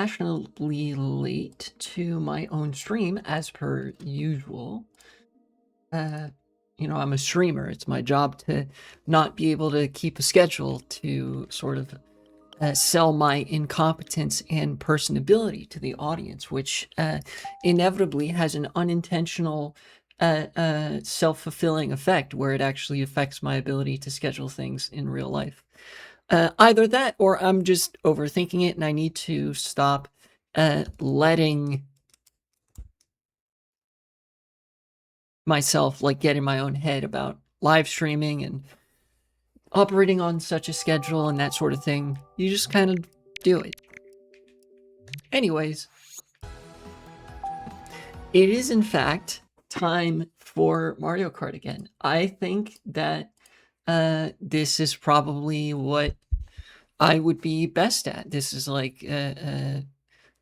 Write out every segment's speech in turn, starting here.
fashionably late to my own stream as per usual. You know, I'm a streamer. It's my job to not be able to keep a schedule to sort of sell my incompetence and personability to the audience, which inevitably has an unintentional self-fulfilling effect where it actually affects my ability to schedule things in real life. Either that or I'm just overthinking it and I need to stop letting myself like get in my own head about live streaming and operating on such a schedule and that sort of thing. You just kind of do it. Anyways, it is in fact time for Mario Kart again. I think that this is probably what I would be best at. This is like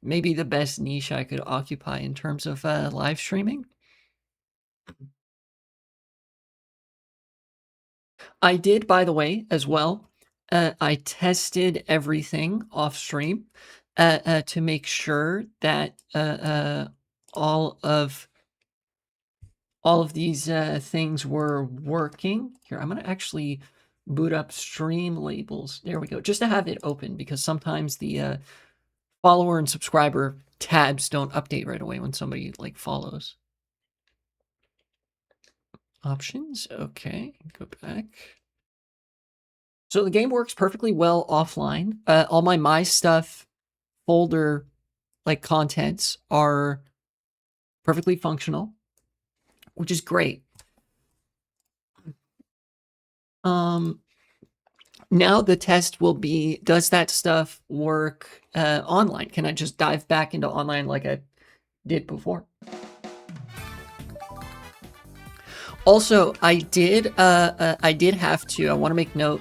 maybe the best niche I could occupy in terms of live streaming. I did, by the way, as well. I tested everything off stream to make sure that all of these things were working. Here, I'm going to actually boot up Streamlabs. There we go, just to have it open because sometimes the follower and subscriber tabs don't update right away when somebody like follows. Options, okay, go back. So the game works perfectly well offline. All my stuff folder like contents are perfectly functional, which is great. Now the test will be, does that stuff work online? Can I just dive back into online like I did before? Also, I did have to, I want to make note,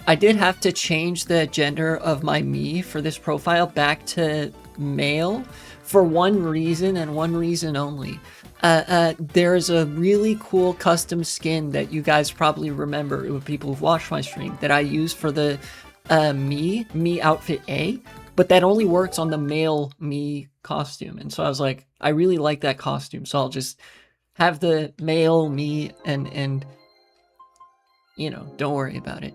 I did have to change the gender of my Mii for this profile back to male for one reason and one reason only. There's a really cool custom skin that you guys probably remember with people who've watched my stream that I use for the Mii outfit A, but that only works on the male Mii costume. And so I was like, I really like that costume, so I'll just have the male Mii and you know, don't worry about it.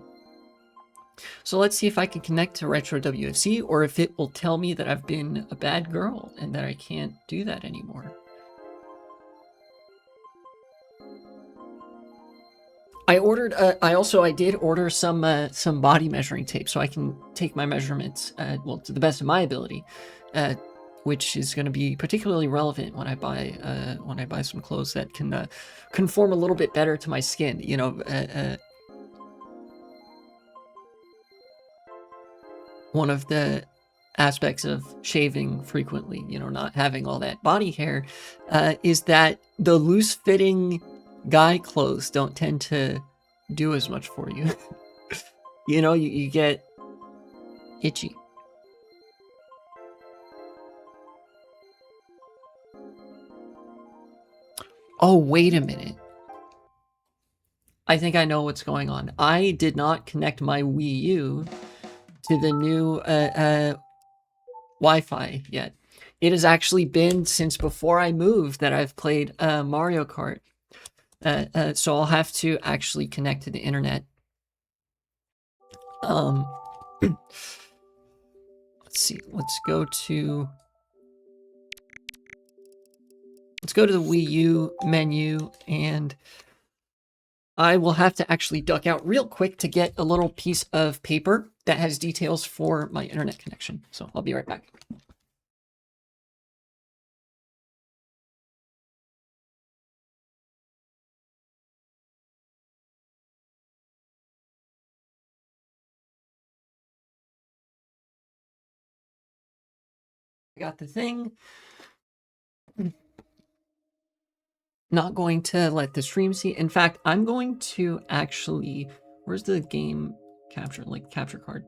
So let's see if I can connect to Retro WFC or if it will tell me that I've been a bad girl and that I can't do that anymore. I ordered, I did order some body measuring tape so I can take my measurements, well, to the best of my ability, which is going to be particularly relevant when I buy some clothes that can conform a little bit better to my skin. You know, one of the aspects of shaving frequently, you know, not having all that body hair, is that the loose-fitting guy clothes don't tend to do as much for you. You know, you get itchy. Oh, wait a minute. I think I know what's going on. I did not connect my Wii U to the new Wi-Fi yet. It has actually been since before I moved that I've played Mario Kart. So I'll have to actually connect to the internet. Let's see. Let's go to the Wii U menu, and I will have to actually duck out real quick to get a little piece of paper that has details for my internet connection. So I'll be right back. I got the thing. Not going to let the stream see. In fact, I'm going to actually, where's the game capture, like capture card?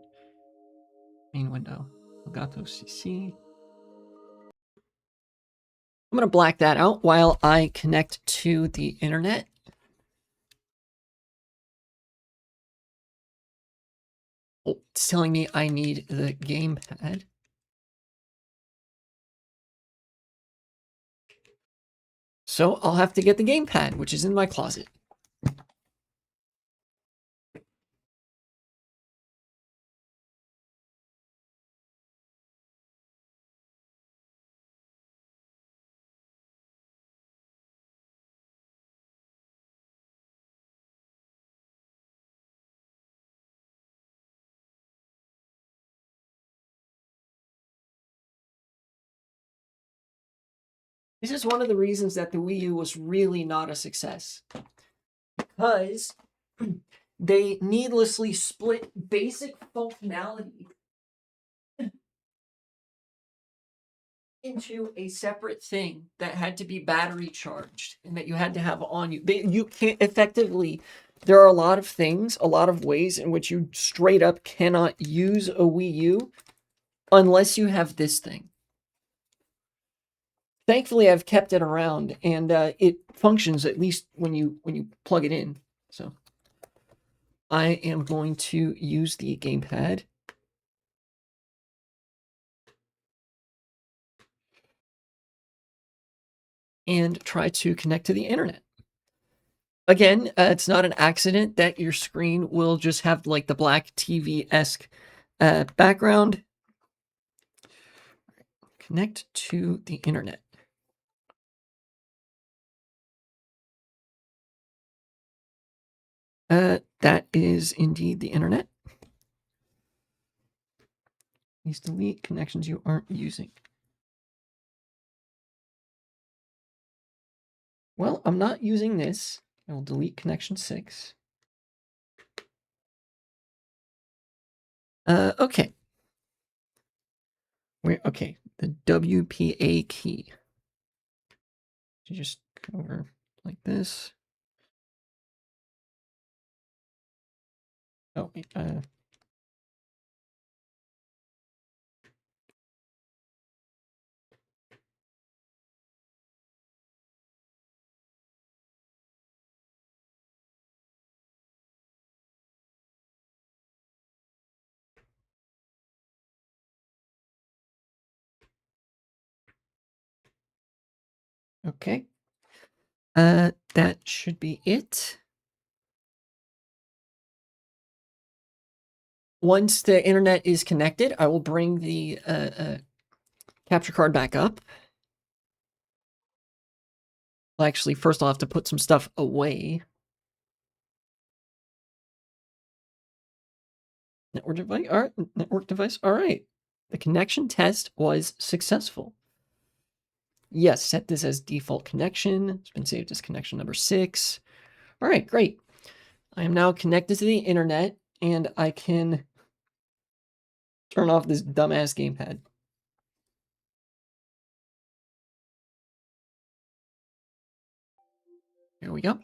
Main window. Elgato CC. I'm going to black that out while I connect to the internet. Oh, it's telling me I need the gamepad. So I'll have to get the gamepad, which is in my closet. This is one of the reasons that the Wii U was really not a success. Because they needlessly split basic functionality into a separate thing that had to be battery charged and that you had to have on you. You can't effectively, there are a lot of things, a lot of ways in which you straight up cannot use a Wii U unless you have this thing. Thankfully, I've kept it around, and it functions at least when you plug it in. So I am going to use the gamepad. And try to connect to the internet. Again, it's not an accident that your screen will just have like the black TV-esque background. Connect to the internet. That is indeed the internet. Please delete connections you aren't using. Well, I'm not using this. I will delete connection 6. Okay. Okay, the WPA key. So just go over like this. Oh, okay. That should be it. Once the internet is connected, I will bring the capture card back up. Well, actually, first I'll have to put some stuff away. Network device. All right. Network device. All right. The connection test was successful. Yes, set this as default connection. It's been saved as connection number 6. All right, great. I am now connected to the internet, and I can turn off this dumbass gamepad. Here we go.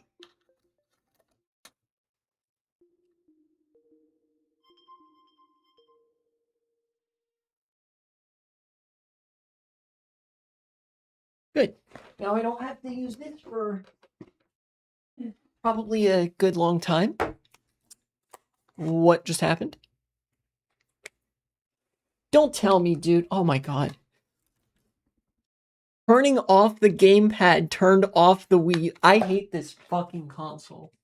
Good. Now I don't have to use this for probably a good long time. What just happened? Don't tell me, dude. Oh my god. Turning off the gamepad turned off the Wii. I hate this fucking console.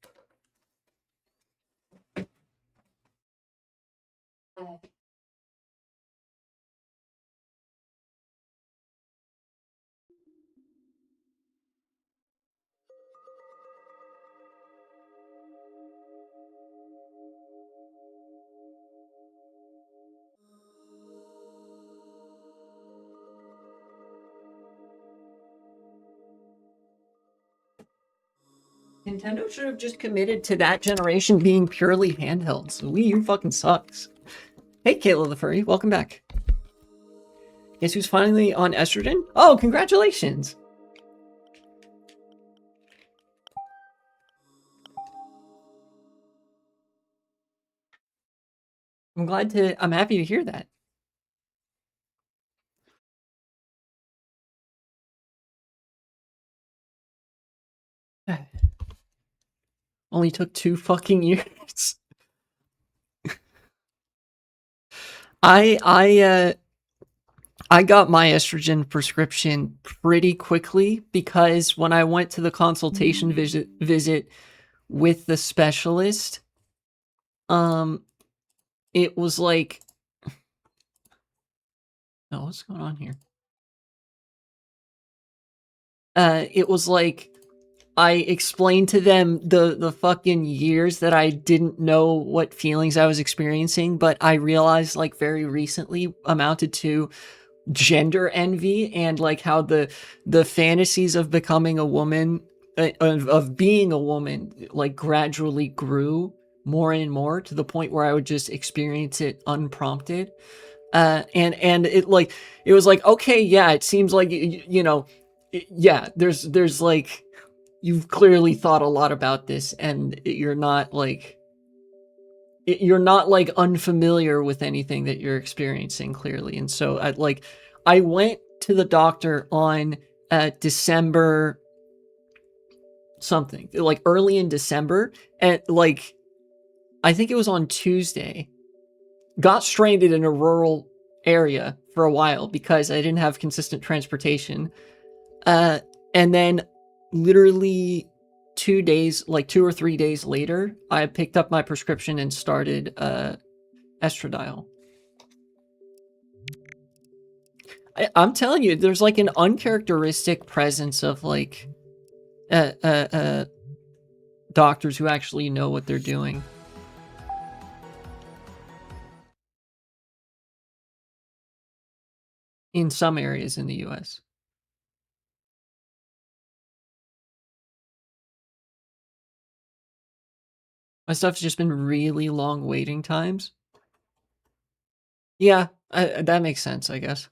Nintendo should have just committed to that generation being purely handhelds. The Wii U fucking sucks. Hey, Kayla the Furry, welcome back. Guess who's finally on estrogen? Oh, congratulations! I'm happy to hear that. Only took 2 fucking years. I I got my estrogen prescription pretty quickly because when I went to the consultation visit with the specialist, it was like, oh, what's going on here? It was like I explained to them the fucking years that I didn't know what feelings I was experiencing, but I realized like very recently amounted to gender envy, and like how the fantasies of becoming a woman, of being a woman, like gradually grew more and more to the point where I would just experience it unprompted. And it like, it was like, okay, yeah, it seems like, you know, yeah, there's like, you've clearly thought a lot about this, and you're not like, you're not like unfamiliar with anything that you're experiencing clearly. And so I went to the doctor on December something, like early in December, and like I think it was on Tuesday. Got stranded in a rural area for a while because I didn't have consistent transportation. And then literally 2 or 3 days later, I picked up my prescription and started estradiol. I'm telling you, there's like an uncharacteristic presence of like doctors who actually know what they're doing. In some areas in the US. My stuff's just been really long waiting times. Yeah, that makes sense, I guess.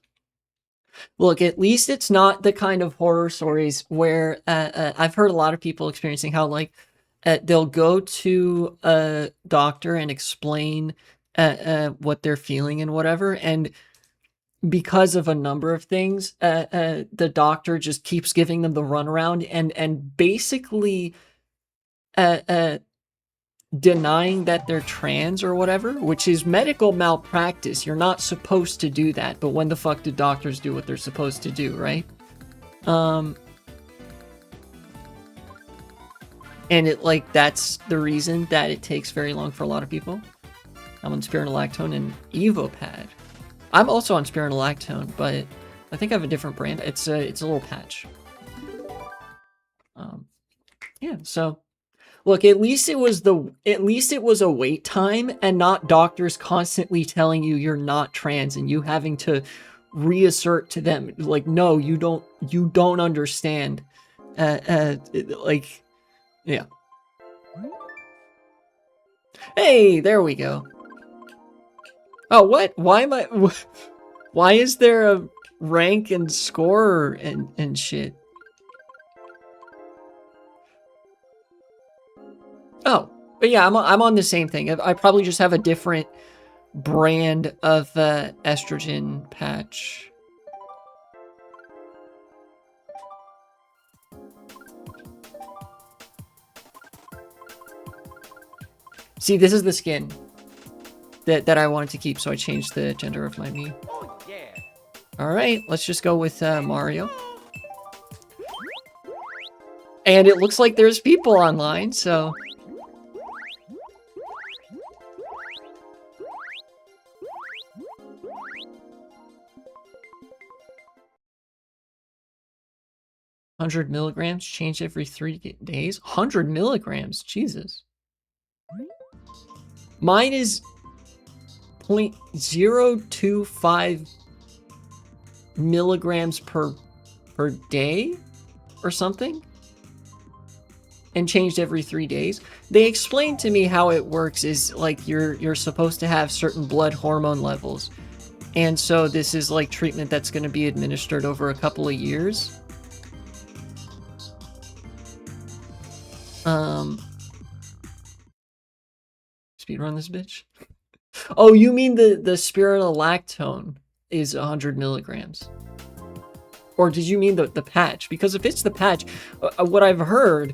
Look, at least it's not the kind of horror stories where I've heard a lot of people experiencing how like they'll go to a doctor and explain what they're feeling and whatever, and because of a number of things, the doctor just keeps giving them the runaround and basically denying that they're trans or whatever, which is medical malpractice. You're not supposed to do that, but when the fuck do doctors do what they're supposed to do, right? And it like, that's the reason that it takes very long for a lot of people. I'm on spironolactone and Evopad. I'm also on spironolactone, but I think I have a different brand. It's a little patch. Yeah, so look, at least it was a wait time and not doctors constantly telling you you're not trans and you having to reassert to them like, no, you don't understand. Like, yeah. Hey, there we go. Oh, what? Why am I? Why is there a rank and score and shit? Oh, but yeah, I'm on the same thing. I probably just have a different brand of estrogen patch. See, this is the skin that I wanted to keep, so I changed the gender of my Mii. Oh, yeah. All right, let's just go with Mario. And it looks like there's people online, so... $100 milligrams, change every 3 days? 100 milligrams, Jesus. Mine is 0.025 milligrams per day or something, and changed every 3 days. They explained to me how it works is like you're supposed to have certain blood hormone levels, and so this is like treatment that's going to be administered over a couple of years. Speedrun this bitch. Oh, you mean the spironolactone is 100 milligrams? Or did you mean the patch? Because if it's the patch, what I've heard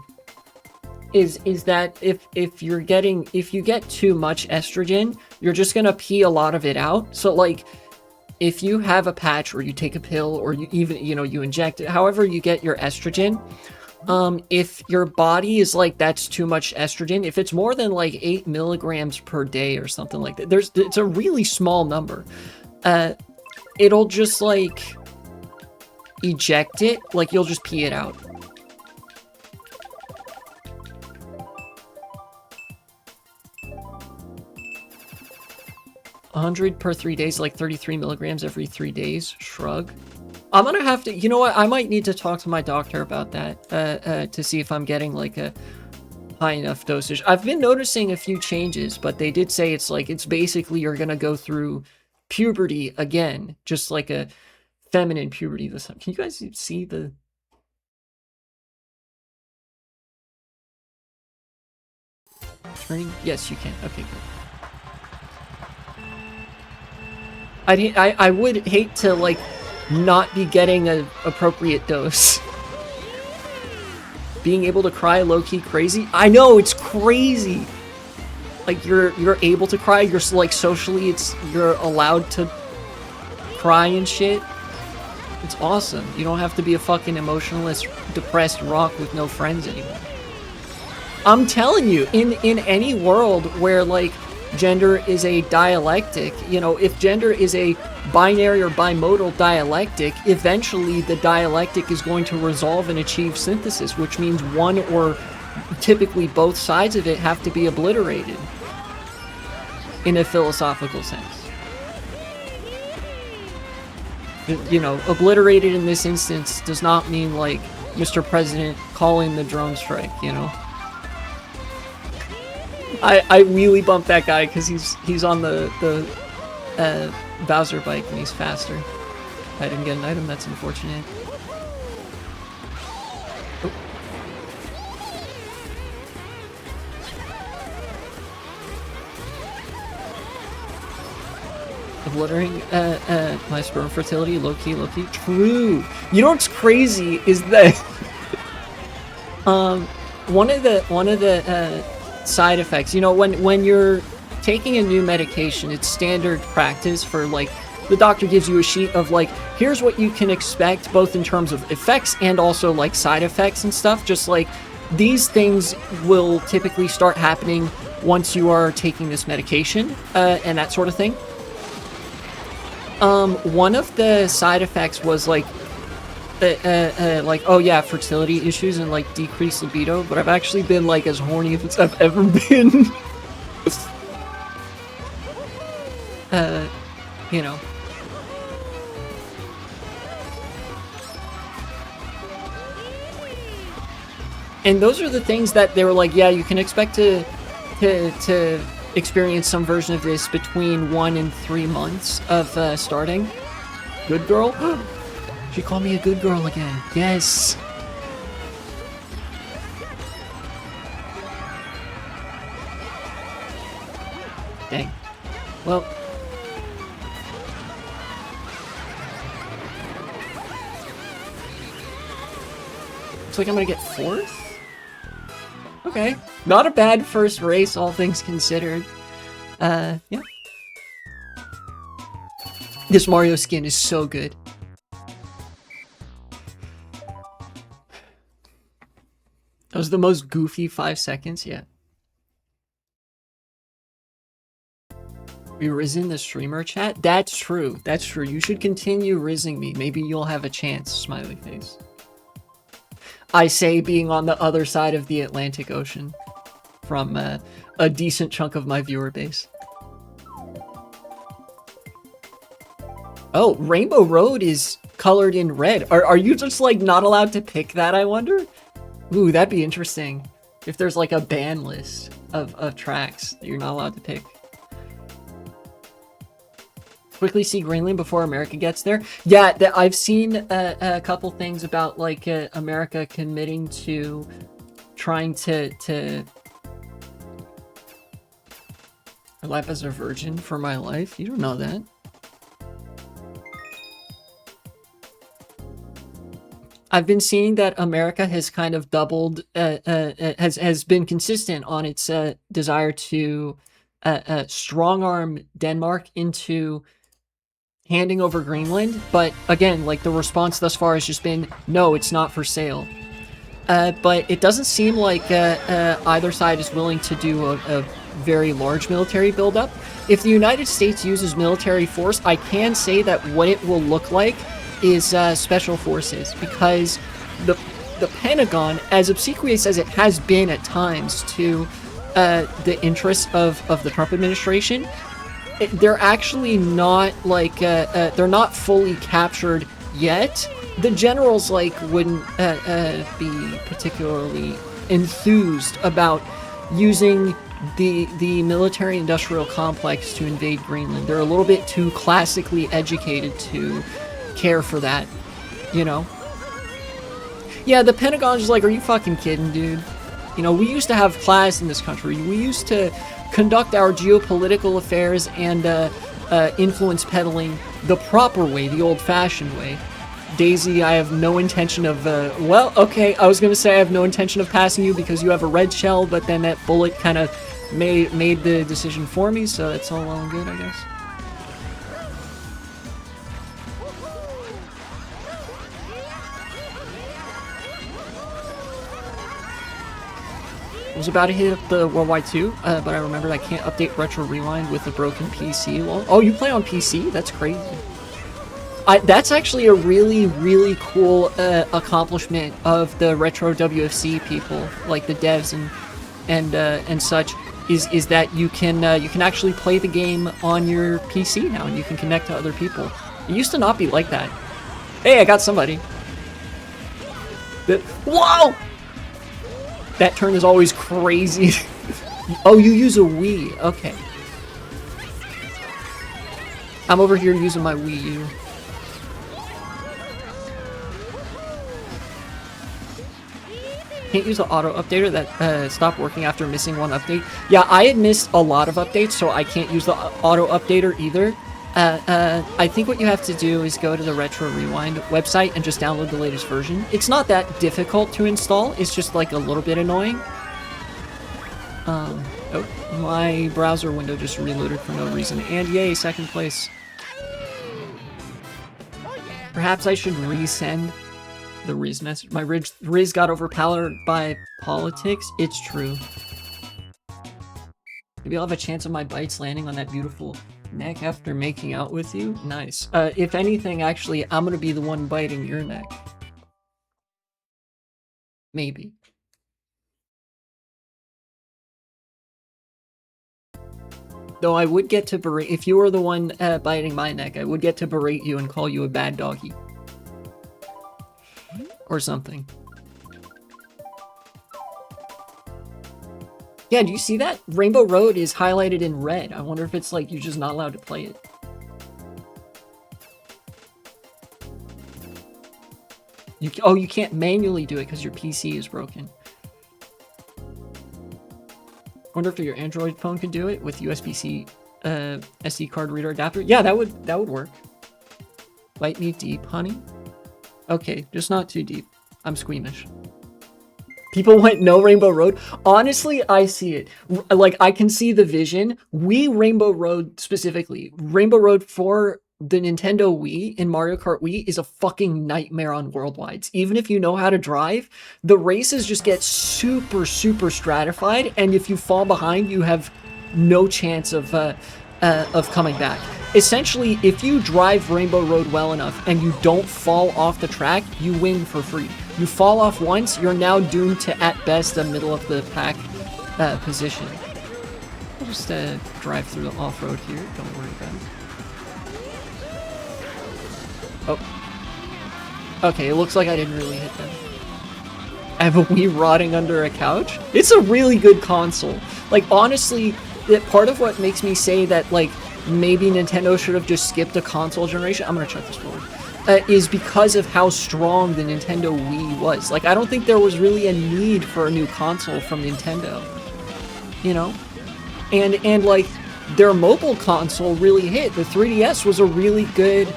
is that if you get too much estrogen, you're just gonna pee a lot of it out. So like, if you have a patch or you take a pill or you even, you inject it, however you get your estrogen, if your body is like, that's too much estrogen, if it's more than like 8 milligrams per day or something like that, it's a really small number. It'll just like eject it, like you'll just pee it out. $100 per 3 days, like 33 milligrams every 3 days. Shrug. I'm gonna have to, you know what? I might need to talk to my doctor about that to see if I'm getting like a high enough dosage. I've been noticing a few changes, but they did say it's like, it's basically you're gonna go through puberty again, just like a feminine puberty this time. Can you guys see the... turning? Yes, you can. Okay, good. I would hate to, like, not be getting an appropriate dose. Being able to cry low-key crazy? I know, it's crazy! Like, you're able to cry, you're, like, socially, you're allowed to cry and shit. It's awesome. You don't have to be a fucking emotionless, depressed rock with no friends anymore. I'm telling you, in any world where, like, gender is a dialectic, if gender is a binary or bimodal dialectic, eventually the dialectic is going to resolve and achieve synthesis, which means one or typically both sides of it have to be obliterated in a philosophical sense. Obliterated in this instance does not mean like Mr. President calling the drone strike, I really bumped that guy because he's on the Bowser bike and he's faster. I didn't get an item, that's unfortunate. Oh. Obliterating my sperm fertility, low-key. True. You know what's crazy is that one of the side effects, when you're taking a new medication, it's standard practice for, like, the doctor gives you a sheet of, like, here's what you can expect, both in terms of effects and also, like, side effects and stuff. Just, like, these things will typically start happening once you are taking this medication, and that sort of thing. One of the side effects was, like, oh yeah, fertility issues and, like, decreased libido, but I've actually been, like, as horny as I've ever been. And those are the things that they were like, yeah, you can expect to experience some version of this between 1 and 3 months of starting. Good girl? She called me a good girl again. Yes. Dang. Well. Looks like I'm gonna get 4th? Okay. Not a bad first race, all things considered. Yeah. This Mario skin is so good. That was the most goofy 5 seconds yet. We risen the streamer chat? That's true. That's true. You should continue rizzing me. Maybe you'll have a chance, smiley face. I say being on the other side of the Atlantic Ocean from a decent chunk of my viewer base. Oh, Rainbow Road is colored in red. Are you just, like, not allowed to pick that, I wonder? Ooh, that'd be interesting. If there's, like, a ban list of tracks that you're not allowed to pick. Quickly see Greenland before America gets there. Yeah, I've seen a couple things about, like, America committing to trying to life as a virgin for my life. You don't know that. I've been seeing that America has kind of doubled, has been consistent on its desire to strong arm Denmark into handing over Greenland, but again, like the response thus far has just been, no, it's not for sale. But it doesn't seem like either side is willing to do a very large military buildup. If the United States uses military force, I can say that what it will look like is special forces, because the Pentagon, as obsequious as it has been at times to the interests of the Trump administration, they're actually not like they're not fully captured yet. The generals like wouldn't be particularly enthused about using the military-industrial complex to invade Greenland. They're a little bit too classically educated to care for that, you know? Yeah, the Pentagon's just like, are you fucking kidding, dude? You know, we used to have class in this country. We used to conduct our geopolitical affairs and influence peddling the proper way, the old-fashioned way. Daisy, I have no intention of, well, okay, I was gonna say I have no intention of passing you because you have a red shell, but then that bullet kind of made the decision for me, so that's all well and good, I guess. I was about to hit up the Worldwide 2, but I remembered I can't update Retro Rewind with a broken PC. Well, oh, you play on PC? That's crazy. That's actually a really, really cool accomplishment of the Retro WFC people, like the devs and such, is that you can actually play the game on your PC now, and you can connect to other people. It used to not be like that. Hey, I got somebody. Whoa! That turn is always crazy. Oh, you use a Wii. Okay. I'm over here using my Wii U. Can't use the auto updater that stopped working after missing one update. Yeah, I had missed a lot of updates, so I can't use the auto updater either. I think what you have to do is go to the Retro Rewind website and just download the latest version. It's not that difficult to install, it's just like a little bit annoying. Oh, my browser window just reloaded for no reason, and yay, second place. Perhaps I should resend the Riz message. My Riz got overpowered by politics. It's true. Maybe I'll have a chance of my bites landing on that beautiful neck after making out with you. Nice. If anything, actually, I'm gonna be the one biting your neck. Maybe. Though I would get to berate, if you were the one biting my neck, I would get to berate you and call you a bad doggy. Or something. Yeah, do you see that? Rainbow Road is highlighted in red. I wonder if it's like you're just not allowed to play it. You can't manually do it because your PC is broken. Wonder if your Android phone can do it with USB-C SD card reader adapter. Yeah, that would work. Bite me deep, honey. Okay, just not too deep. I'm squeamish. People went no Rainbow Road. Honestly, I see it. Like, I can see the vision. Rainbow Road specifically. Rainbow Road for the Nintendo Wii in Mario Kart Wii is a fucking nightmare on Worldwides. Even if you know how to drive, the races just get super, super stratified, and if you fall behind, you have no chance of coming back. Essentially, if you drive Rainbow Road well enough and you don't fall off the track, you win for free. You fall off once, you're now doomed to, at best, a middle-of-the-pack position. We'll just drive through the off-road here. Don't worry about it. Oh. Okay, it looks like I didn't really hit them. I have a Wii rotting under a couch? It's a really good console. Like, honestly, part of what makes me say that, like, maybe Nintendo should have just skipped a console generation, I'm gonna check this forward, is because of how strong the Nintendo Wii was. Like, I don't think there was really a need for a new console from Nintendo, you know? And like, their mobile console really hit. The 3DS was a really good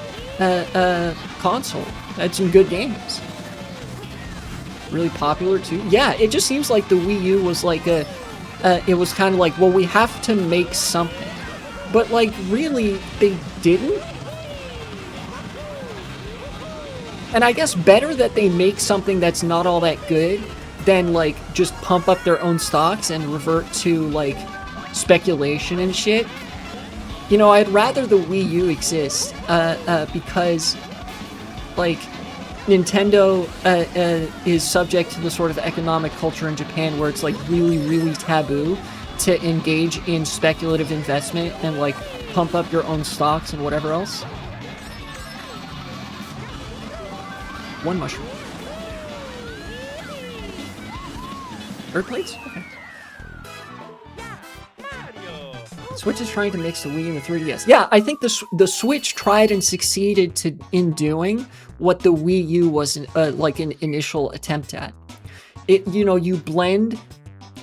console. Had some good games. Really popular too. Yeah, it just seems like the Wii U was like it was kind of like, well, we have to make something. But, like, really, they didn't? And I guess better that they make something that's not all that good than like just pump up their own stocks and revert to like speculation and shit. You know, I'd rather the Wii U exist because like Nintendo is subject to the sort of economic culture in Japan where it's like really, really taboo to engage in speculative investment and like pump up your own stocks and whatever else. One mushroom. Third plates? Okay. Switch is trying to mix the Wii and the 3DS. Yeah, I think the Switch tried and succeeded in doing what the Wii U was like an initial attempt at. You blend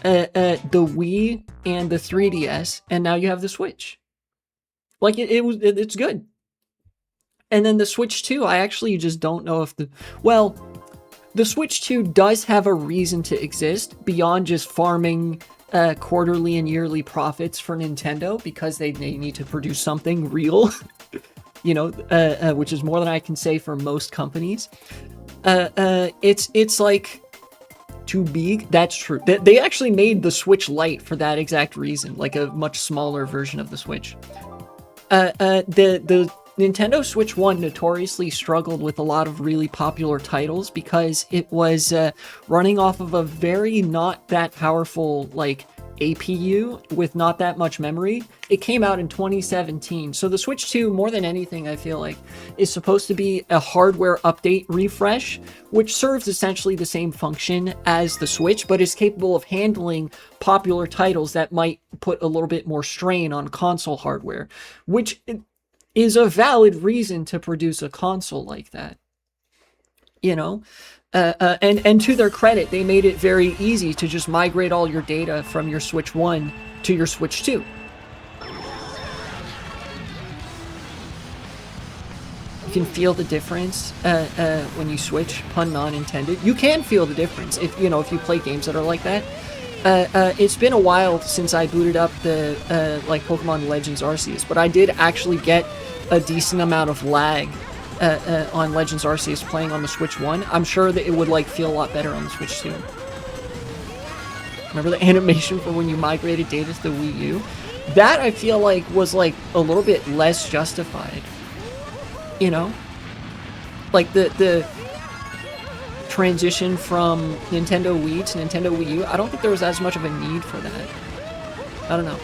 the Wii and the 3DS, and now you have the Switch. Like it's good. And then the Switch 2, I actually just don't know if the Switch 2 does have a reason to exist beyond just farming quarterly and yearly profits for Nintendo because they need to produce something real, which is more than I can say for most companies. It's like too big. That's true. They actually made the Switch Lite for that exact reason, like a much smaller version of the Switch. The Nintendo Switch 1 notoriously struggled with a lot of really popular titles because it was running off of a very not that powerful like APU with not that much memory. It came out in 2017. So the Switch 2, more than anything, I feel like, is supposed to be a hardware update refresh, which serves essentially the same function as the Switch, but is capable of handling popular titles that might put a little bit more strain on console hardware, which is a valid reason to produce a console like that. And to their credit, they made it very easy to just migrate all your data from your Switch 1 to your Switch 2. You can feel the difference when you switch, pun not intended. You can feel the difference if you play games that are like that. It's been a while since I booted up the Pokemon Legends Arceus, but I did actually get a decent amount of lag on Legends Arceus playing on the Switch 1. I'm sure that it would feel a lot better on the Switch 2. Remember the animation for when you migrated data to the Wii U? That I feel like was a little bit less justified. Like the transition from Nintendo Wii to Nintendo Wii U, I don't think there was as much of a need for that. I don't know.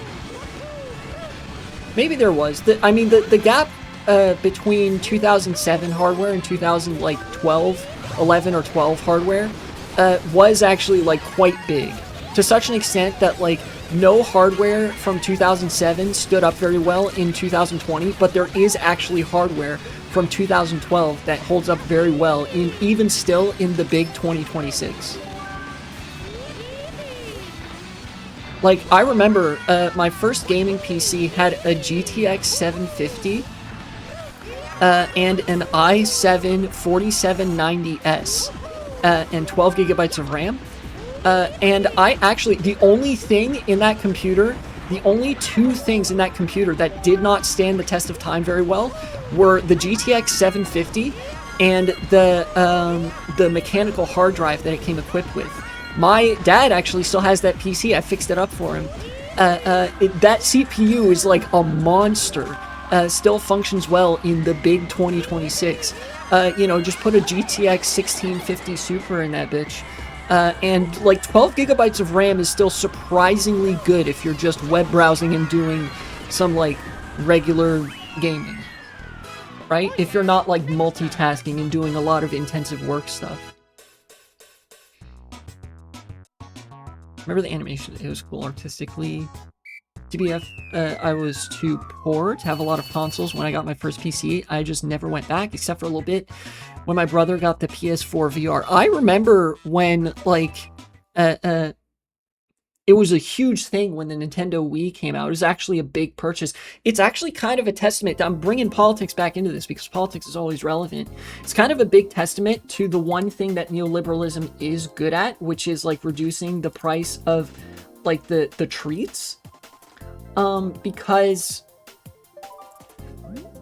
Maybe there was. The gap between 2007 hardware and 2012, 11 or 12 hardware was actually quite big. To such an extent that no hardware from 2007 stood up very well in 2020, but there is actually hardware from 2012 that holds up very well even still in the big 2026. I remember my first gaming PC had a GTX 750 and an i7 4790S and 12 gigabytes of RAM. And I actually, the only thing in that computer, the only two things in that computer that did not stand the test of time very well were the GTX 750 and the mechanical hard drive that it came equipped with. My dad actually still has that PC. I fixed it up for him. That CPU is like a monster. Still functions well in the big 2026. Just put a GTX 1650 Super in that bitch. And 12 gigabytes of RAM is still surprisingly good if you're just web browsing and doing some regular gaming, right? If you're not multitasking and doing a lot of intensive work stuff. Remember the animation? It was cool artistically. TBF, I was too poor to have a lot of consoles when I got my first PC. I just never went back, except for a little bit when my brother got the PS4 VR. I remember when, it was a huge thing when the Nintendo Wii came out. It was actually a big purchase. It's actually kind of a testament. I'm bringing politics back into this because politics is always relevant. It's kind of a big testament to the one thing that neoliberalism is good at, which is reducing the price of the treats. Because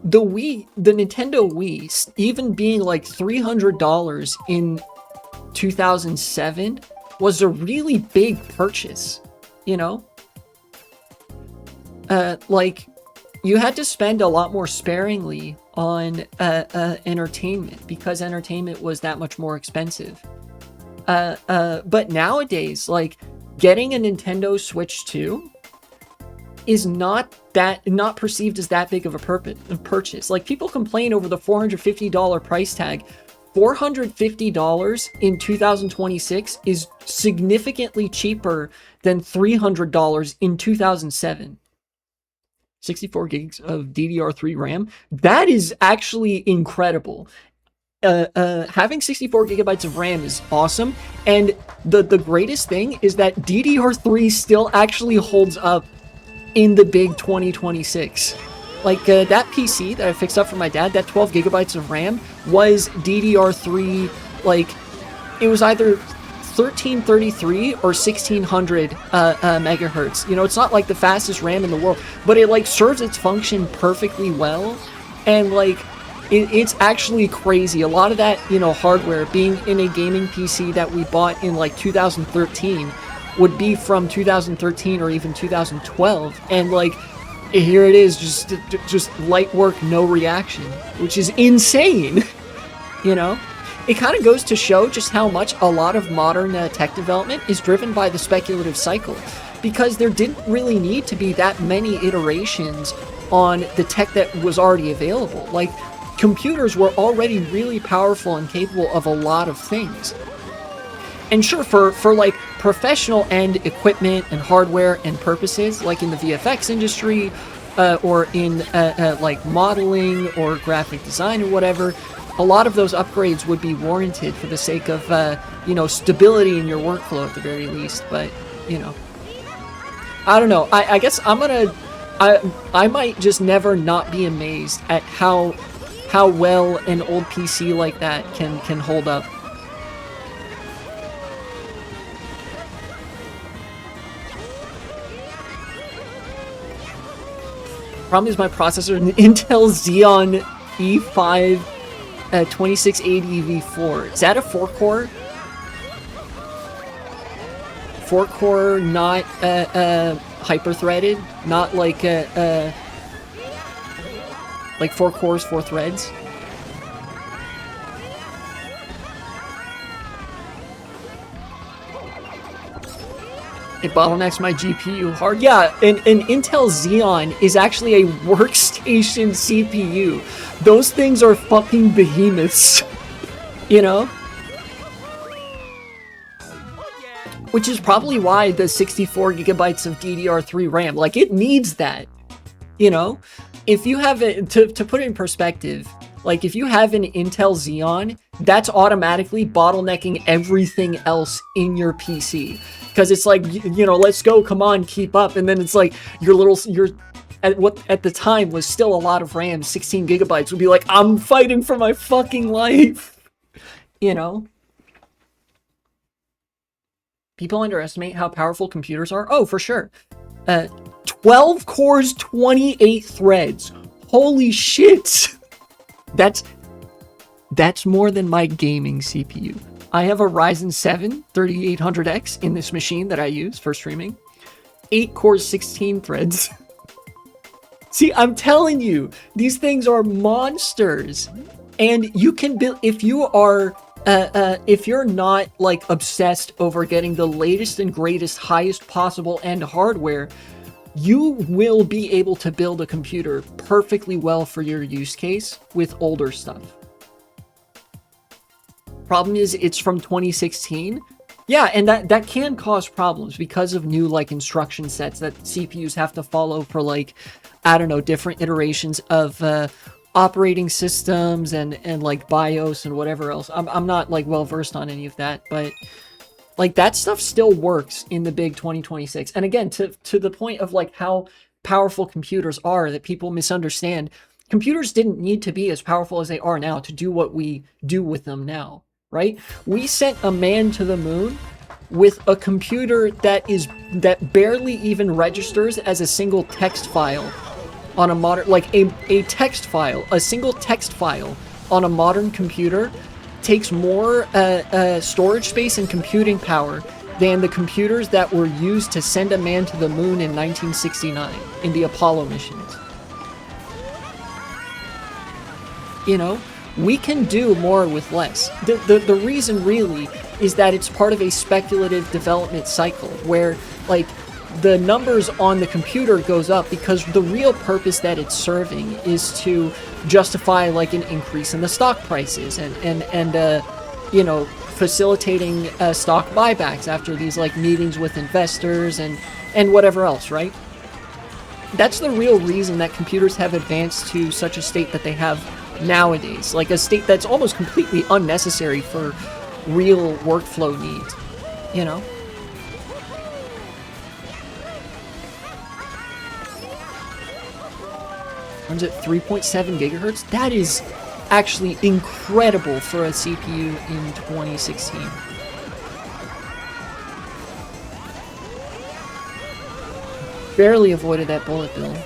the Nintendo Wii, even being like $300 in 2007, was a really big purchase, you know? Like, you had to spend a lot more sparingly on entertainment because entertainment was that much more expensive. But nowadays, like, getting a Nintendo Switch 2 is not perceived as that big of a purchase. Like, people complain over the $450 price tag. $450 in 2026 is significantly cheaper than $300 in 2007. 64 gigs of DDR3 RAM. That is actually incredible. Having 64 gigabytes of RAM is awesome. And the greatest thing is that DDR3 still actually holds up in the big 2026. Like, that PC that I fixed up for my dad, that 12 gigabytes of RAM was DDR3, like, it was either 1333 or 1600 megahertz. You know, it's not like the fastest RAM in the world, but it, like, serves its function perfectly well. And, like, it's actually crazy. A lot of that, you know, hardware being in a gaming PC that we bought in, like, 2013 would be from 2013 or even 2012. And, like, here it is, just light work, no reaction, which is insane, you know? It kind of goes to show just how much a lot of modern tech development is driven by the speculative cycle, because there didn't really need to be that many iterations on the tech that was already available. Like, computers were already really powerful and capable of a lot of things. And sure, for like professional end equipment and hardware and purposes, like in the VFX industry, or in like modeling or graphic design or whatever, a lot of those upgrades would be warranted for the sake of, you know, stability in your workflow at the very least. But, you know, I don't know. I guess I might just never not be amazed at how well an old PC like that can hold up. Problem is my processor, an Intel Xeon E5 2680 V4. Is that a 4-core? 4-core, not hyper-threaded? Not like like 4 cores, 4 threads? It bottlenecks my GPU hard. Yeah, an Intel Xeon is actually a workstation CPU. Those things are fucking behemoths. You know? Which is probably why the 64 gigabytes of DDR3 RAM, like, it needs that. You know? If you have it, to put it in perspective, like, if you have an Intel Xeon, that's automatically bottlenecking everything else in your PC. Because it's like, you know, let's go, come on, keep up. And then it's like, what at the time was still a lot of RAM, 16 gigabytes, would be like, I'm fighting for my fucking life. You know? People underestimate how powerful computers are. Oh, for sure. 12 cores, 28 threads. Holy shit. That's more than my gaming CPU. I have a Ryzen 7 3800X in this machine that I use for streaming. 8 cores, 16 threads. See, I'm telling you, these things are monsters. And you can build, if you're not, like, obsessed over getting the latest and greatest, highest possible end hardware, you will be able to build a computer perfectly well for your use case with older stuff. Problem is, it's from 2016. Yeah, and that can cause problems because of new, like, instruction sets that CPUs have to follow for, like, I don't know, different iterations of operating systems and like BIOS and whatever else. I'm not, like, well versed on any of that, but, like, that stuff still works in the big 2026. And again, to the point of, like, how powerful computers are that people misunderstand, computers didn't need to be as powerful as they are now to do what we do with them now. Right? We sent a man to the moon with a computer that barely even registers as a single text file on a modern, like a text file, a single text file on a modern computer takes more storage space and computing power than the computers that were used to send a man to the moon in 1969 in the Apollo missions. You know, we can do more with less. The reason really is that it's part of a speculative development cycle where, like, the numbers on the computer goes up because the real purpose that it's serving is to justify, like, an increase in the stock prices and you know, facilitating stock buybacks after these, like, meetings with investors and whatever else, right? That's the real reason that computers have advanced to such a state that they have nowadays, like a state that's almost completely unnecessary for real workflow needs, you know? Runs at 3.7 gigahertz. That is actually incredible for a CPU in 2016. Barely avoided that bullet bill.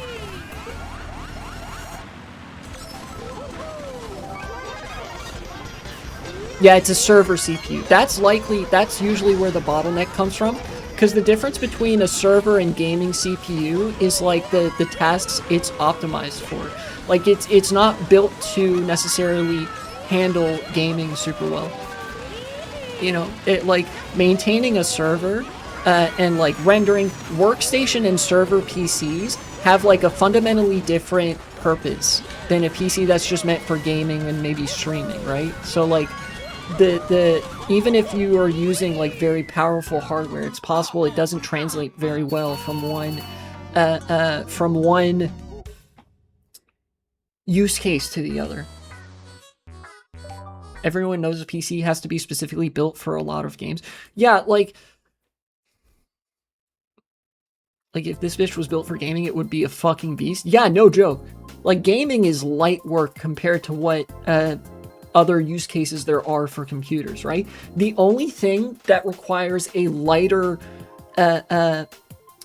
Yeah, it's a server CPU. That's usually where the bottleneck comes from, because the difference between a server and gaming CPU is like the tasks it's optimized for. Like it's not built to necessarily handle gaming super well. You know, it like maintaining a server and like rendering workstation and server PCs have like a fundamentally different purpose than a PC that's just meant for gaming and maybe streaming, right? So like the even if you are using like very powerful hardware, it's possible it doesn't translate very well from one use case to the other. Everyone knows a PC has to be specifically built for a lot of games. Yeah, like if this bitch was built for gaming, it would be a fucking beast. Yeah, no joke. Like, gaming is light work compared to what other use cases there are for computers, right? The only thing that requires a lighter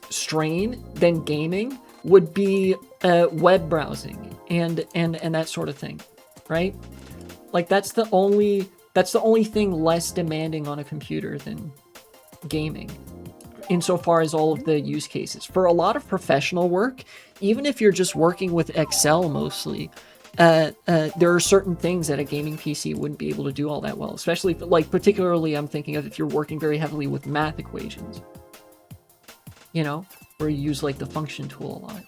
strain than gaming would be web browsing and that sort of thing, right? Like that's the only thing less demanding on a computer than gaming, insofar as all of the use cases. For a lot of professional work, even if you're just working with Excel mostly, there are certain things that a gaming PC wouldn't be able to do all that well, especially if, like, particularly I'm thinking of if you're working very heavily with math equations, you know, where you use like the function tool a lot.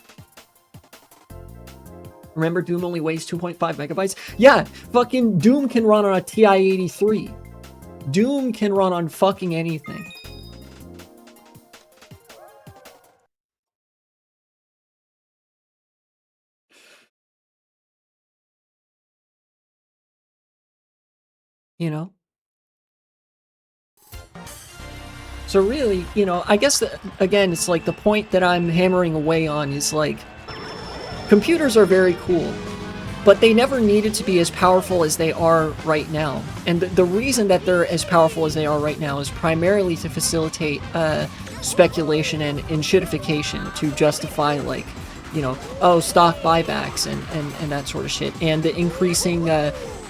Remember, Doom only weighs 2.5 megabytes? Yeah, fucking Doom can run on a TI-83. Doom can run on fucking anything. You know? So really, you know, I guess, again, it's like the point that I'm hammering away on is like, computers are very cool, but they never needed to be as powerful as they are right now. And the reason that they're as powerful as they are right now is primarily to facilitate speculation and shitification, to justify, like, you know, oh, stock buybacks and that sort of shit, and the increasing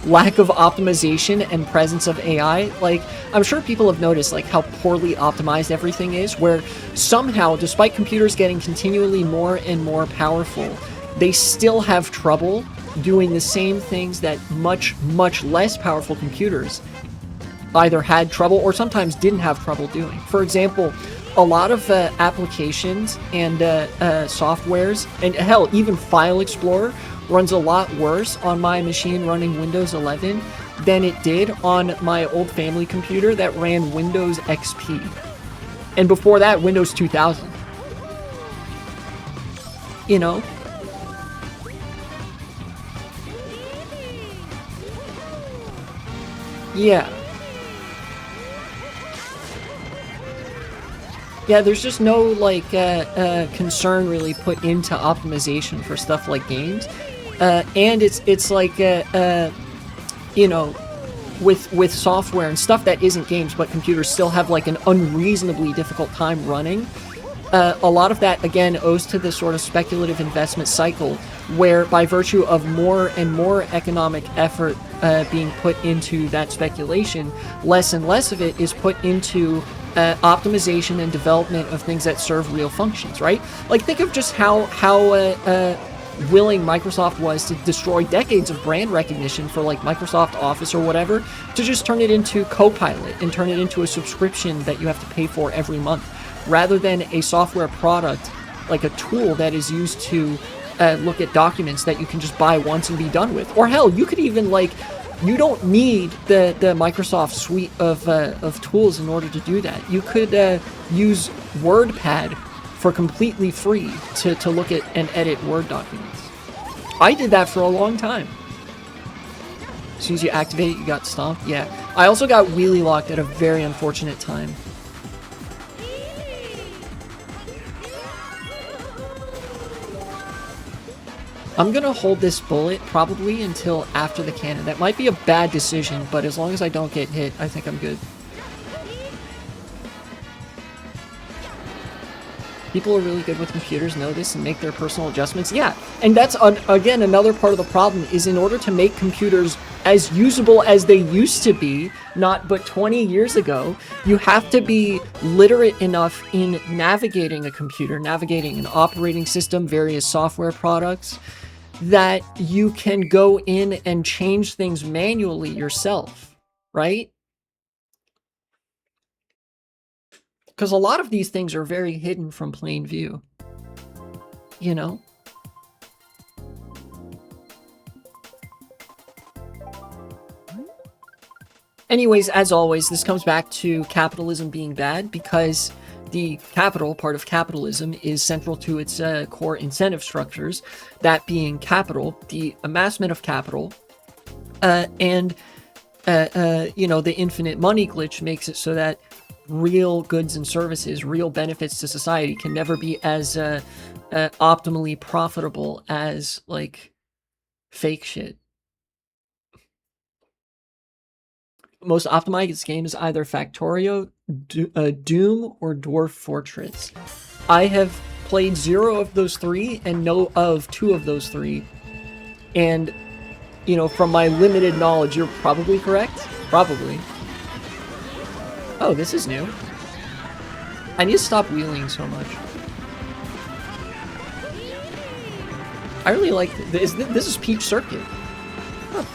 lack of optimization and presence of AI. Like, I'm sure people have noticed, like, how poorly optimized everything is, where somehow, despite computers getting continually more and more powerful, they still have trouble doing the same things that much, much less powerful computers either had trouble or sometimes didn't have trouble doing. For example, a lot of applications and softwares, and hell, even File Explorer runs a lot worse on my machine running Windows 11 than it did on my old family computer that ran Windows XP. And before that, Windows 2000. You know? Yeah. Yeah, there's just no, like, concern really put into optimization for stuff like games. And it's like, you know, with software and stuff that isn't games, but computers still have, like, an unreasonably difficult time running. a lot of that, again, owes to this sort of speculative investment cycle where, by virtue of more and more economic effort being put into that speculation, less and less of it is put into optimization and development of things that serve real functions, right? Like, think of just how willing Microsoft was to destroy decades of brand recognition for like Microsoft Office or whatever, to just turn it into Copilot and turn it into a subscription that you have to pay for every month, rather than a software product, like a tool that is used to look at documents that you can just buy once and be done with. Or hell, you could even like, you don't need the Microsoft suite of tools in order to do that. You could use WordPad for completely free to look at and edit Word documents. I did that for a long time. As soon as you activate it, you got stomped. Yeah. I also got wheelie locked at a very unfortunate time. I'm gonna hold this bullet probably until after the cannon. That might be a bad decision, but as long as I don't get hit, I think I'm good. People are really good with computers, know this, and make their personal adjustments. Yeah, and that's, again, another part of the problem, is in order to make computers as usable as they used to be, not but 20 years ago, you have to be literate enough in navigating a computer, navigating an operating system, various software products, that you can go in and change things manually yourself, right? Because a lot of these things are very hidden from plain view, you know? Anyways, as always, this comes back to capitalism being bad, because the capital part of capitalism is central to its core incentive structures, that being capital, the amassment of capital, and you know, the infinite money glitch makes it so that real goods and services, real benefits to society can never be as optimally profitable as like fake shit. Most optimized game is either Factorio, Doom, or Dwarf Fortress. I have played 0 of those 3 and know of 2 of those 3. And, you know, from my limited knowledge, you're probably correct. Probably. Oh, this is new. I need to stop wheeling so much. I really like this. This is Peach Circuit. Huh.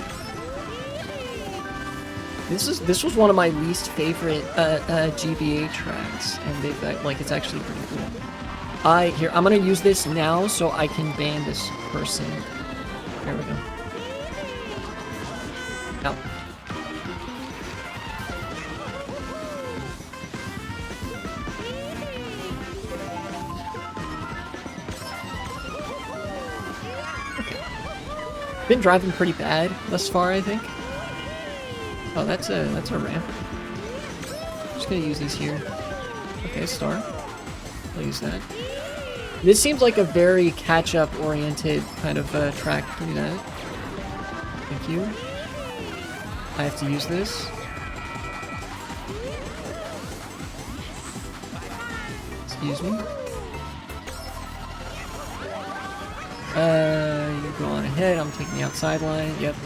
This was one of my least favorite GBA tracks, and they've like, it's actually pretty cool. I'm gonna use this now so I can ban this person. There we go. Now. Okay. Been driving pretty bad thus far, I think. Oh, that's a ramp. I'm just gonna use these here. Okay, star. I'll use that. This seems like a very catch-up oriented kind of track. Look at that. Thank you. I have to use this. Excuse me. You go on ahead. I'm taking the outside line. Yep.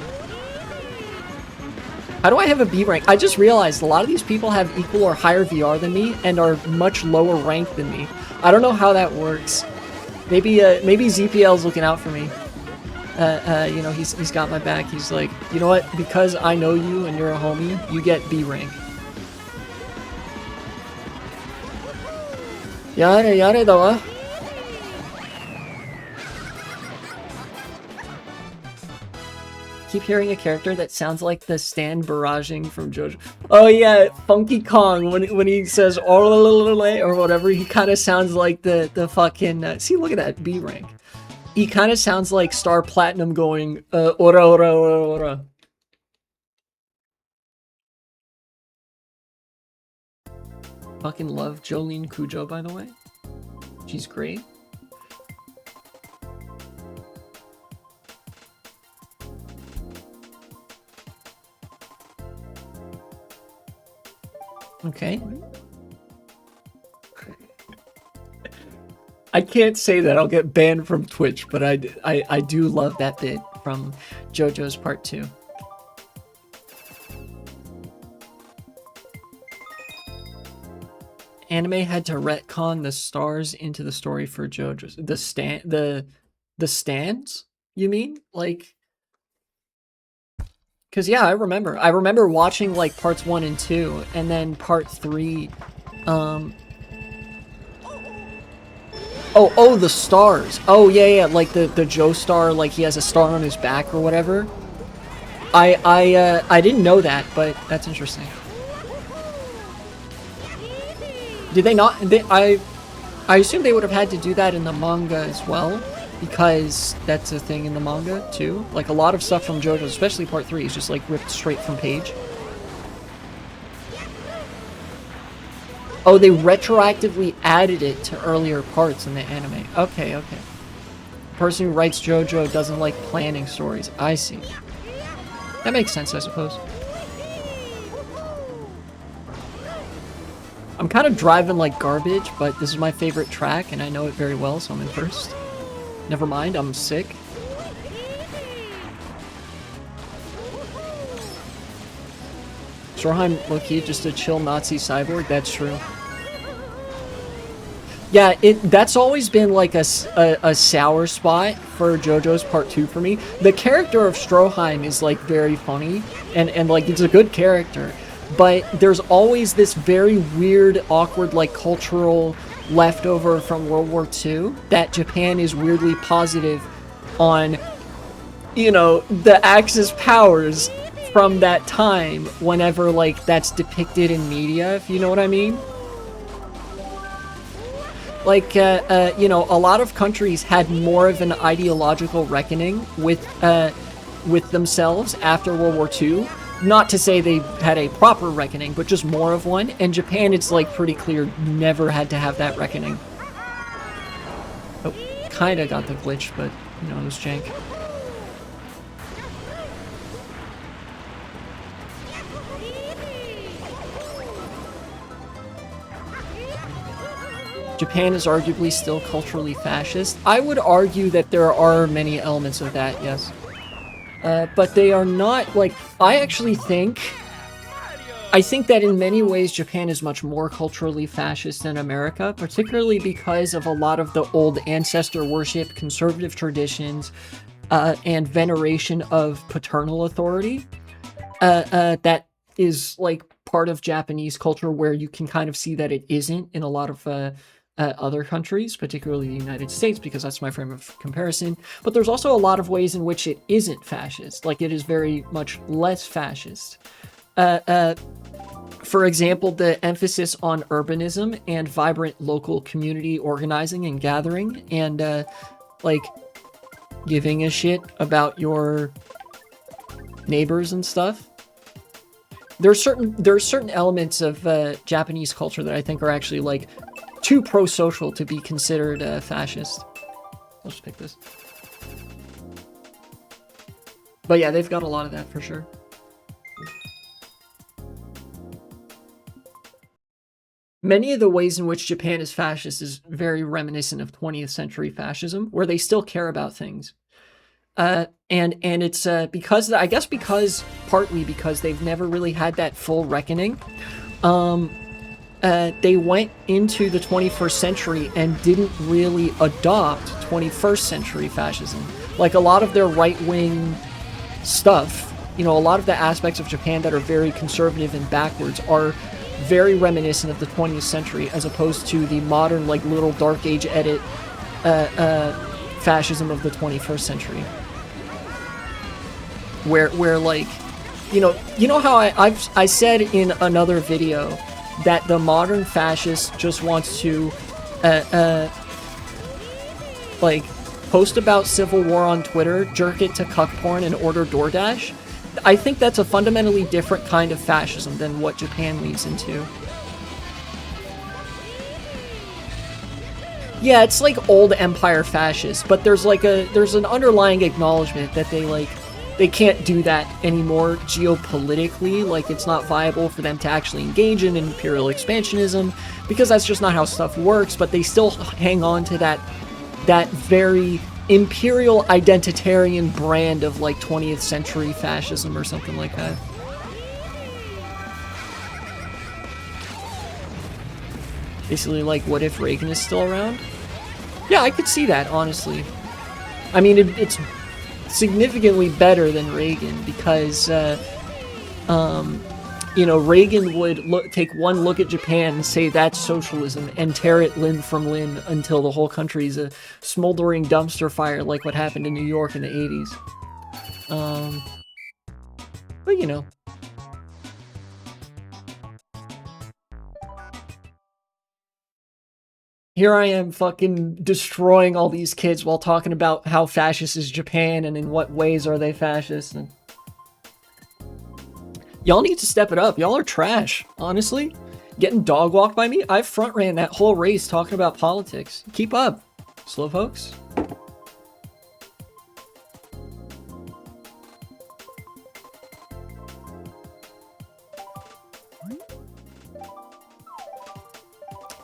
How do I have a B rank? I just realized a lot of these people have equal or higher VR than me and are much lower ranked than me. I don't know how that works. Maybe ZPL's looking out for me. You know, he's got my back. He's like, you know what? Because I know you and you're a homie, you get B rank. Yare da wa. Keep hearing a character that sounds like the Stan barraging from JoJo. Oh yeah, Funky Kong, when he says or whatever, he kind of sounds like the fucking see, look at that B rank. He kind of sounds like Star Platinum going ora ora ora ora. Fucking love Jolene Cujo, by the way. She's great. Okay. I can't say that. I'll get banned from Twitch, but I do love that bit from JoJo's Part 2. Anime had to retcon the stars into the story for JoJo's. The stands? You mean? Like, because yeah, I remember watching like parts 1 and 2, and then part 3. Oh, the stars. Oh yeah, like the Joestar, like he has a star on his back or whatever. I didn't know that, but that's interesting. Did they not? I assume they would have had to do that in the manga as well, because that's a thing in the manga too. Like a lot of stuff from JoJo, especially part 3, is just like ripped straight from page. Oh, they retroactively added it to earlier parts in the anime. Okay. The person who writes JoJo doesn't like planning stories. I see. That makes sense, I suppose. I'm kind of driving like garbage, but this is my favorite track, and I know it very well, so I'm in first. Never mind, I'm sick. Stroheim, low-key, just a chill Nazi cyborg. That's true. Yeah, that's always been like a sour spot for JoJo's Part 2 for me. The character of Stroheim is like very funny, and like it's a good character, but there's always this very weird, awkward, like cultural leftover from World War II that Japan is weirdly positive on, you know, the Axis powers from that time whenever like that's depicted in media, if you know what I mean. Like, you know, a lot of countries had more of an ideological reckoning with themselves after World War II. Not to say they had a proper reckoning, but just more of one. And Japan, it's like pretty clear, never had to have that reckoning. Oh, kinda got the glitch, but, you know, it was jank. Japan is arguably still culturally fascist. I would argue that there are many elements of that, yes. But they are not, like, I think that in many ways Japan is much more culturally fascist than America, particularly because of a lot of the old ancestor worship, conservative traditions, and veneration of paternal authority. That is, like, part of Japanese culture where you can kind of see that it isn't in a lot of other countries, particularly the United States, because that's my frame of comparison. But there's also a lot of ways in which it isn't fascist, like it is very much less fascist. For example, the emphasis on urbanism and vibrant local community organizing and gathering, and like giving a shit about your neighbors and stuff. There are certain elements of Japanese culture that I think are actually like too pro-social to be considered fascist. I'll just pick this. But yeah, they've got a lot of that for sure. Many of the ways in which Japan is fascist is very reminiscent of 20th century fascism, where they still care about things. And it's because, I guess partly because they've never really had that full reckoning. They went into the 21st century and didn't really adopt 21st century fascism. Like a lot of their right-wing stuff, you know, a lot of the aspects of Japan that are very conservative and backwards are very reminiscent of the 20th century, as opposed to the modern, like, little dark age edit fascism of the 21st century. Where like, you know how I said in another video that the modern fascist just wants to, like, post about civil war on Twitter, jerk it to cuck porn, and order DoorDash. I think that's a fundamentally different kind of fascism than what Japan leads into. Yeah, it's like old empire fascist, but there's an underlying acknowledgement that they, like, they can't do that anymore geopolitically. Like, it's not viable for them to actually engage in imperial expansionism because that's just not how stuff works. But they still hang on to that very imperial identitarian brand of like 20th century fascism or something like that. Basically, like, what if Reagan is still around? Yeah, I could see that, honestly. I mean, it's significantly better than Reagan because, you know, Reagan would take one look at Japan and say that's socialism and tear it limb from limb until the whole country's a smoldering dumpster fire like what happened in New York in the 80s. But, you know. Here I am fucking destroying all these kids while talking about how fascist is Japan and in what ways are they fascist. And y'all need to step it up. Y'all are trash, honestly. Getting dog walked by me? I front ran that whole race talking about politics. Keep up, slowpokes.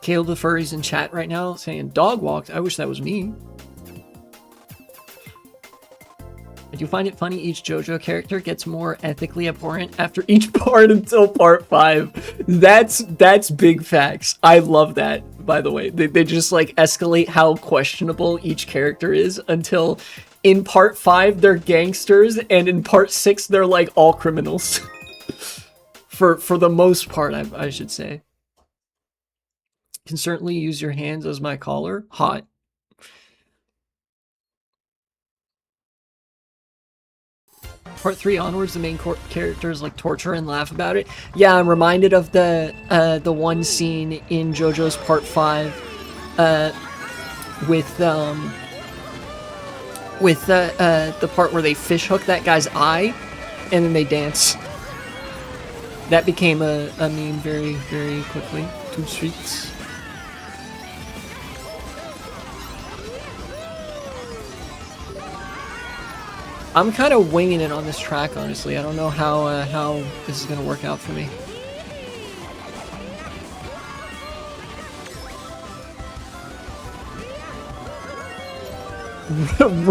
Caleb the Furry's in chat right now saying, dog walked? I wish that was me. I do find it funny each JoJo character gets more ethically abhorrent after each part until part 5. That's big facts. I love that, by the way. They just like escalate how questionable each character is until in part 5 they're gangsters and in part 6 they're like all criminals. For the most part, I should say. Can certainly use your hands as my collar. Hot. Part 3 onwards, the main characters like torture and laugh about it. Yeah, I'm reminded of the one scene in JoJo's Part 5 with the part where they fishhook that guy's eye and then they dance. That became a meme very, very quickly. 2 streets. I'm kind of winging it on this track, honestly. I don't know how this is going to work out for me.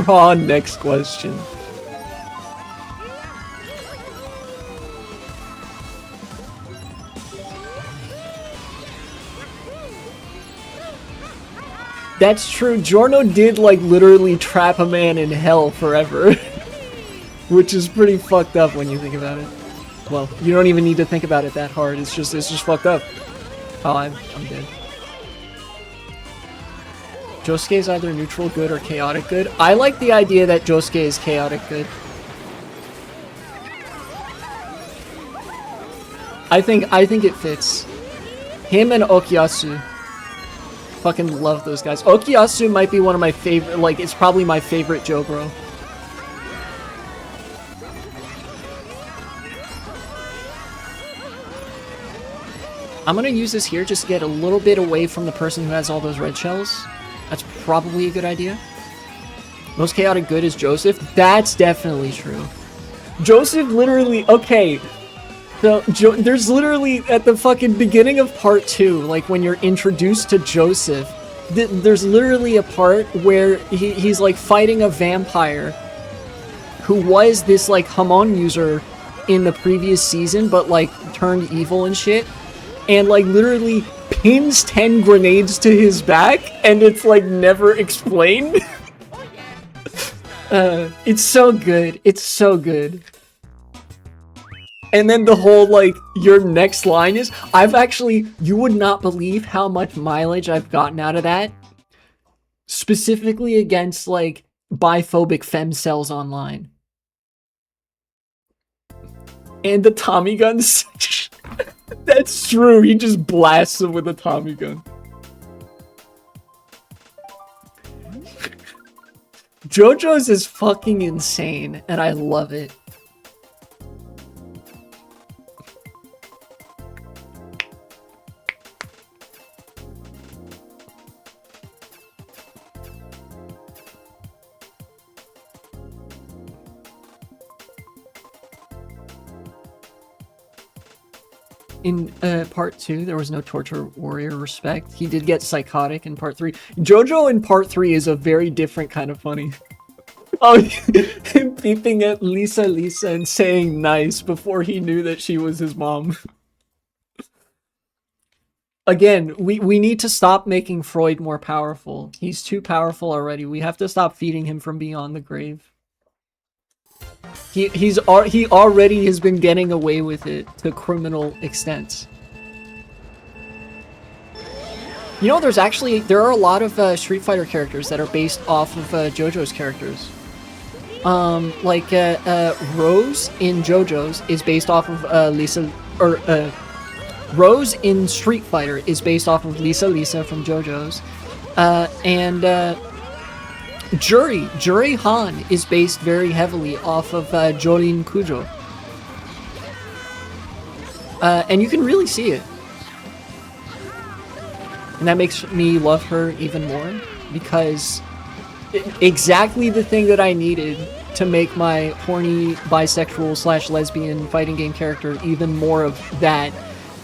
Raw next question. That's true. Giorno did, like, literally trap a man in hell forever. Which is pretty fucked up when you think about it. Well, you don't even need to think about it that hard. It's just fucked up. Oh, I'm dead. Josuke is either neutral good or chaotic good. I like the idea that Josuke is chaotic good. I think it fits. Him and Okuyasu. Fucking love those guys. Okuyasu might be one of my favorite, like, it's probably my favorite Jogoro. I'm gonna use this here just to get a little bit away from the person who has all those red shells. That's probably a good idea. Most chaotic good is Joseph. That's definitely true. Joseph literally, okay. So, there's literally, at the fucking beginning of part 2, like when you're introduced to Joseph, there's literally a part where he's like fighting a vampire who was this like Hamon user in the previous season, but like turned evil and shit. And like literally pins 10 grenades to his back and it's like never explained. It's so good. It's so good. And then the whole like your next line is, you would not believe how much mileage I've gotten out of that. Specifically against like biphobic femcells online. And the Tommy guns. That's true, he just blasts him with a Tommy gun. JoJo's is fucking insane, and I love it. in part 2, there was no torture warrior respect. He did get psychotic in part 3. Jojo in part 3 is a very different kind of funny. Oh, him peeping at Lisa and saying nice before he knew that she was his mom. Again, we need to stop making Freud more powerful. He's too powerful already. We have to stop feeding him from beyond the grave. He already has been getting away with it to criminal extents. You know, there are a lot of Street Fighter characters that are based off of JoJo's characters. Rose in JoJo's is based off of Lisa, or Rose in Street Fighter is based off of Lisa from JoJo's, and Juri Han is based very heavily off of Jolin Kujo, and you can really see it, and that makes me love her even more, because exactly the thing that I needed to make my horny bisexual / lesbian fighting game character even more of that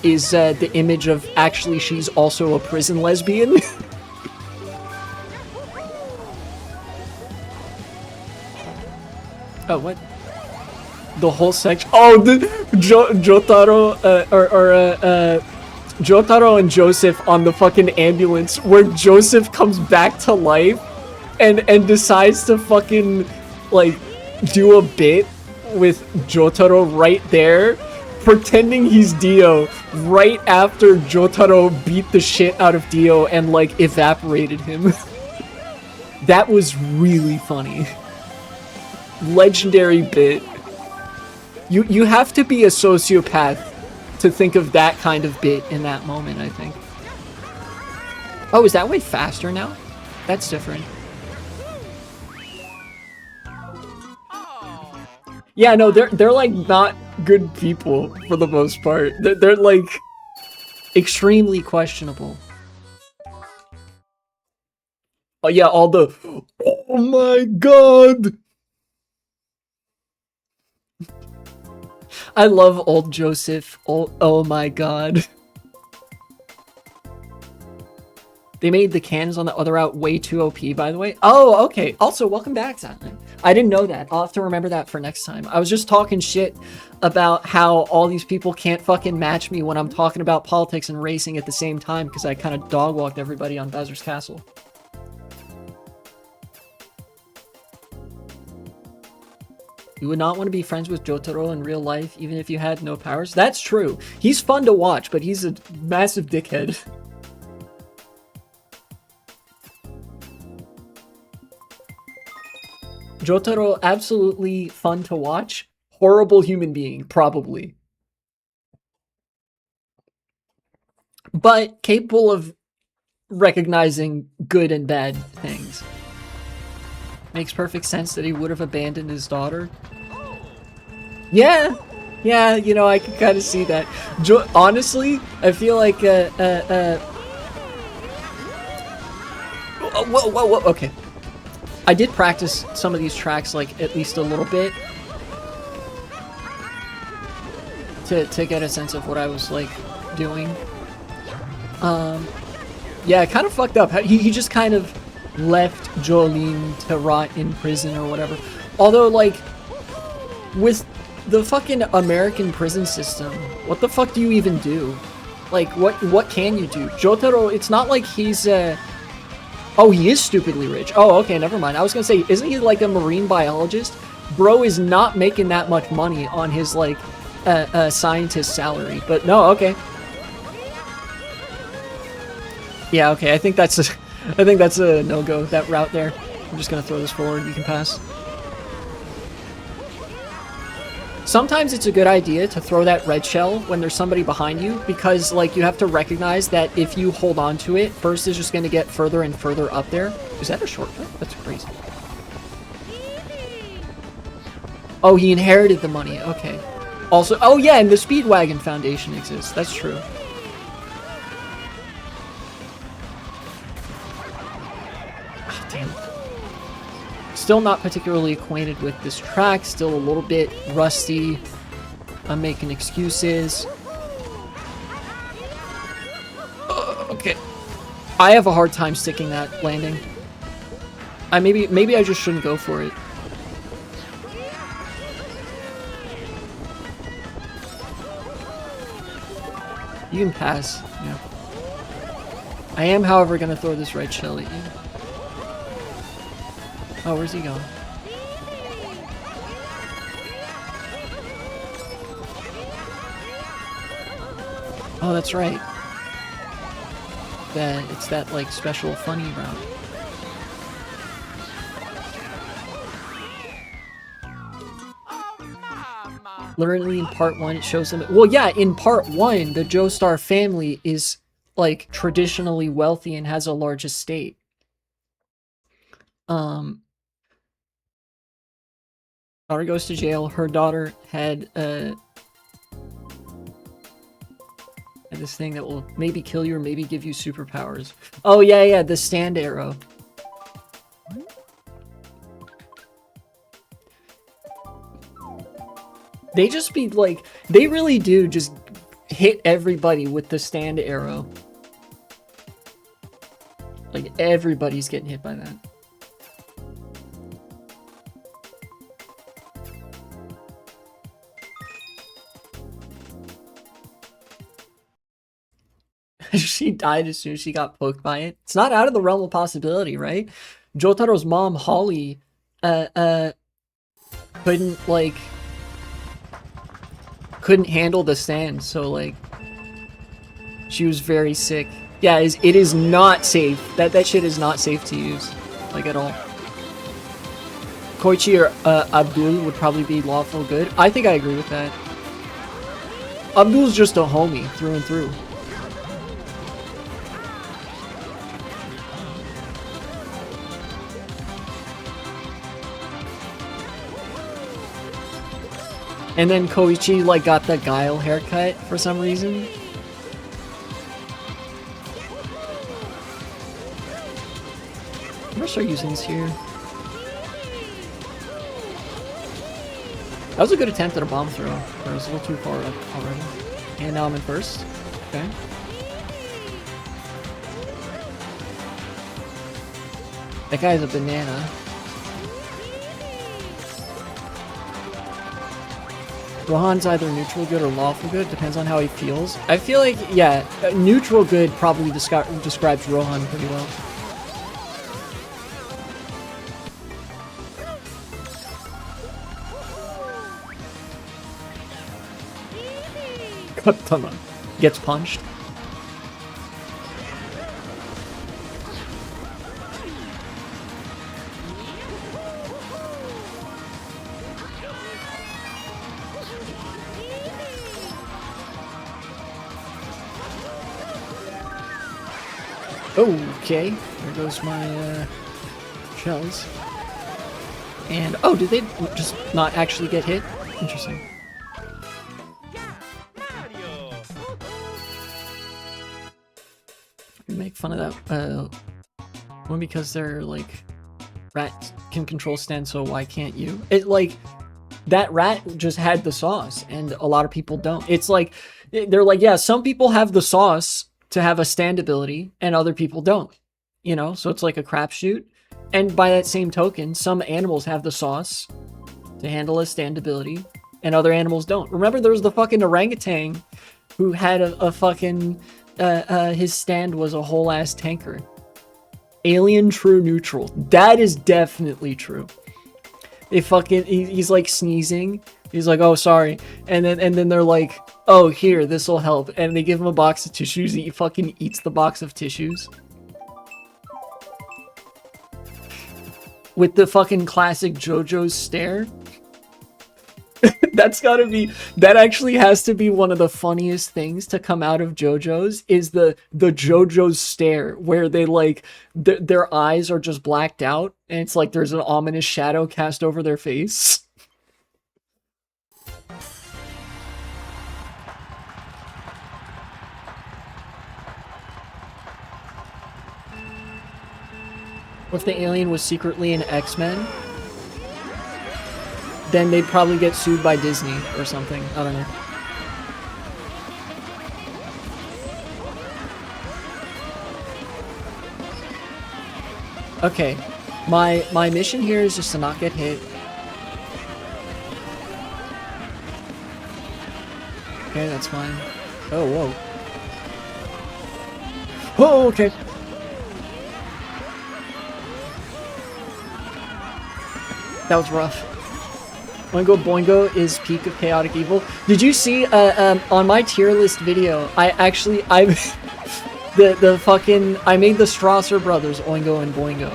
is the image of actually she's also a prison lesbian. Oh, what? The whole section. Oh, the Jotaro Jotaro and Joseph on the fucking ambulance, where Joseph comes back to life and decides to fucking like do a bit with Jotaro right there, pretending he's Dio right after Jotaro beat the shit out of Dio and like evaporated him. That was really funny. Legendary bit. You have to be a sociopath to think of that kind of bit in that moment, I think. Oh, is that way faster now? That's different. Yeah, no, they're like not good people for the most part. They're like extremely questionable. Oh yeah, all the oh my god. I love old Joseph. Oh my god. They made the cannons on the other route way too OP, by the way. Oh, okay. Also, welcome back, Silent. I didn't know that. I'll have to remember that for next time. I was just talking shit about how all these people can't fucking match me when I'm talking about politics and racing at the same time, because I kind of dog-walked everybody on Bowser's Castle. You would not want to be friends with Jotaro in real life, even if you had no powers? That's true. He's fun to watch, but he's a massive dickhead. Jotaro, absolutely fun to watch. Horrible human being, probably. But capable of recognizing good and bad things. Makes perfect sense that he would have abandoned his daughter. Yeah, you know, I can kind of see that. Honestly, I feel like, whoa, okay. I did practice some of these tracks, like, at least a little bit. To get a sense of what I was, like, doing. Yeah, kind of fucked up. He just kind of left Jolene to rot in prison or whatever. Although, like, with the fucking American prison system, what the fuck do you even do? Like, what can you do? Jotaro, it's not like he's, oh, he is stupidly rich. Oh, okay, never mind. I was gonna say, isn't he like a marine biologist? Bro is not making that much money on his, like, scientist salary. But no, okay. Yeah, okay, I think that's a no-go, that route there. I'm just gonna throw this forward, you can pass. Sometimes it's a good idea to throw that red shell when there's somebody behind you, because, like, you have to recognize that if you hold on to it, Burst is just gonna get further and further up there. Is that a shortcut? That's crazy. Oh, he inherited the money, okay. Also, oh yeah, and the Speedwagon Foundation exists, that's true. Still not particularly acquainted with this track, still a little bit rusty. I'm making excuses. Okay. I have a hard time sticking that landing. Maybe I just shouldn't go for it. You can pass. Yeah. I am, however, gonna throw this red shell at you. Oh, where's he going? Oh, that's right. It's that, like, special funny route. Literally in part 1, it shows them... Well, yeah, in part 1, the Joestar family is, like, traditionally wealthy and has a large estate. Daughter goes to jail. Her daughter had this thing that will maybe kill you or maybe give you superpowers. Oh, yeah, the stand arrow. They just be like, they really do just hit everybody with the stand arrow. Like, everybody's getting hit by that. She died as soon as she got poked by it. It's not out of the realm of possibility, right? Jotaro's mom, Holly, couldn't handle the stand, so, like, she was very sick. Yeah, it is not safe. That shit is not safe to use, like, at all. Koichi or Abdul would probably be lawful good. I think I agree with that. Abdul's just a homie through and through. And then Koichi, like, got the Guile haircut for some reason. I'm gonna start using this here. That was a good attempt at a bomb throw. But it was a little too far up already. And now I'm in first. Okay. That guy's a banana. Rohan's either neutral good or lawful good, depends on how he feels. I feel like, yeah, neutral good probably describes Rohan pretty well. Katana gets punched. Okay, there goes my shells. And oh, did they just not actually get hit? Interesting. You make fun of that one because they're like rat can control stand, so why can't you? It like that rat just had the sauce, and a lot of people don't. It's like they're like, yeah, some people have the sauce to have a stand ability and other people don't, you know, so it's like a crapshoot. And by that same token, some animals have the sauce to handle a stand ability and other animals don't. Remember, there was the fucking orangutan who had a fucking his stand was a whole ass tanker. Alien true neutral. That is definitely true. They fucking he's like sneezing. He's like, oh, sorry. And then they're like, oh, here, this'll help. And they give him a box of tissues, and he fucking eats the box of tissues. With the fucking classic JoJo's stare. That actually has to be one of the funniest things to come out of JoJo's, is the JoJo's stare, where they like, their eyes are just blacked out, and it's like there's an ominous shadow cast over their face. If the alien was secretly an X-Men, then they'd probably get sued by Disney or something. I don't know. Okay, my mission here is just to not get hit. Okay, that's fine. Oh, whoa. Whoa, okay. That was rough. Oingo Boingo is peak of chaotic evil. Did you see on my tier list video? I I made the Strasser brothers Oingo and Boingo.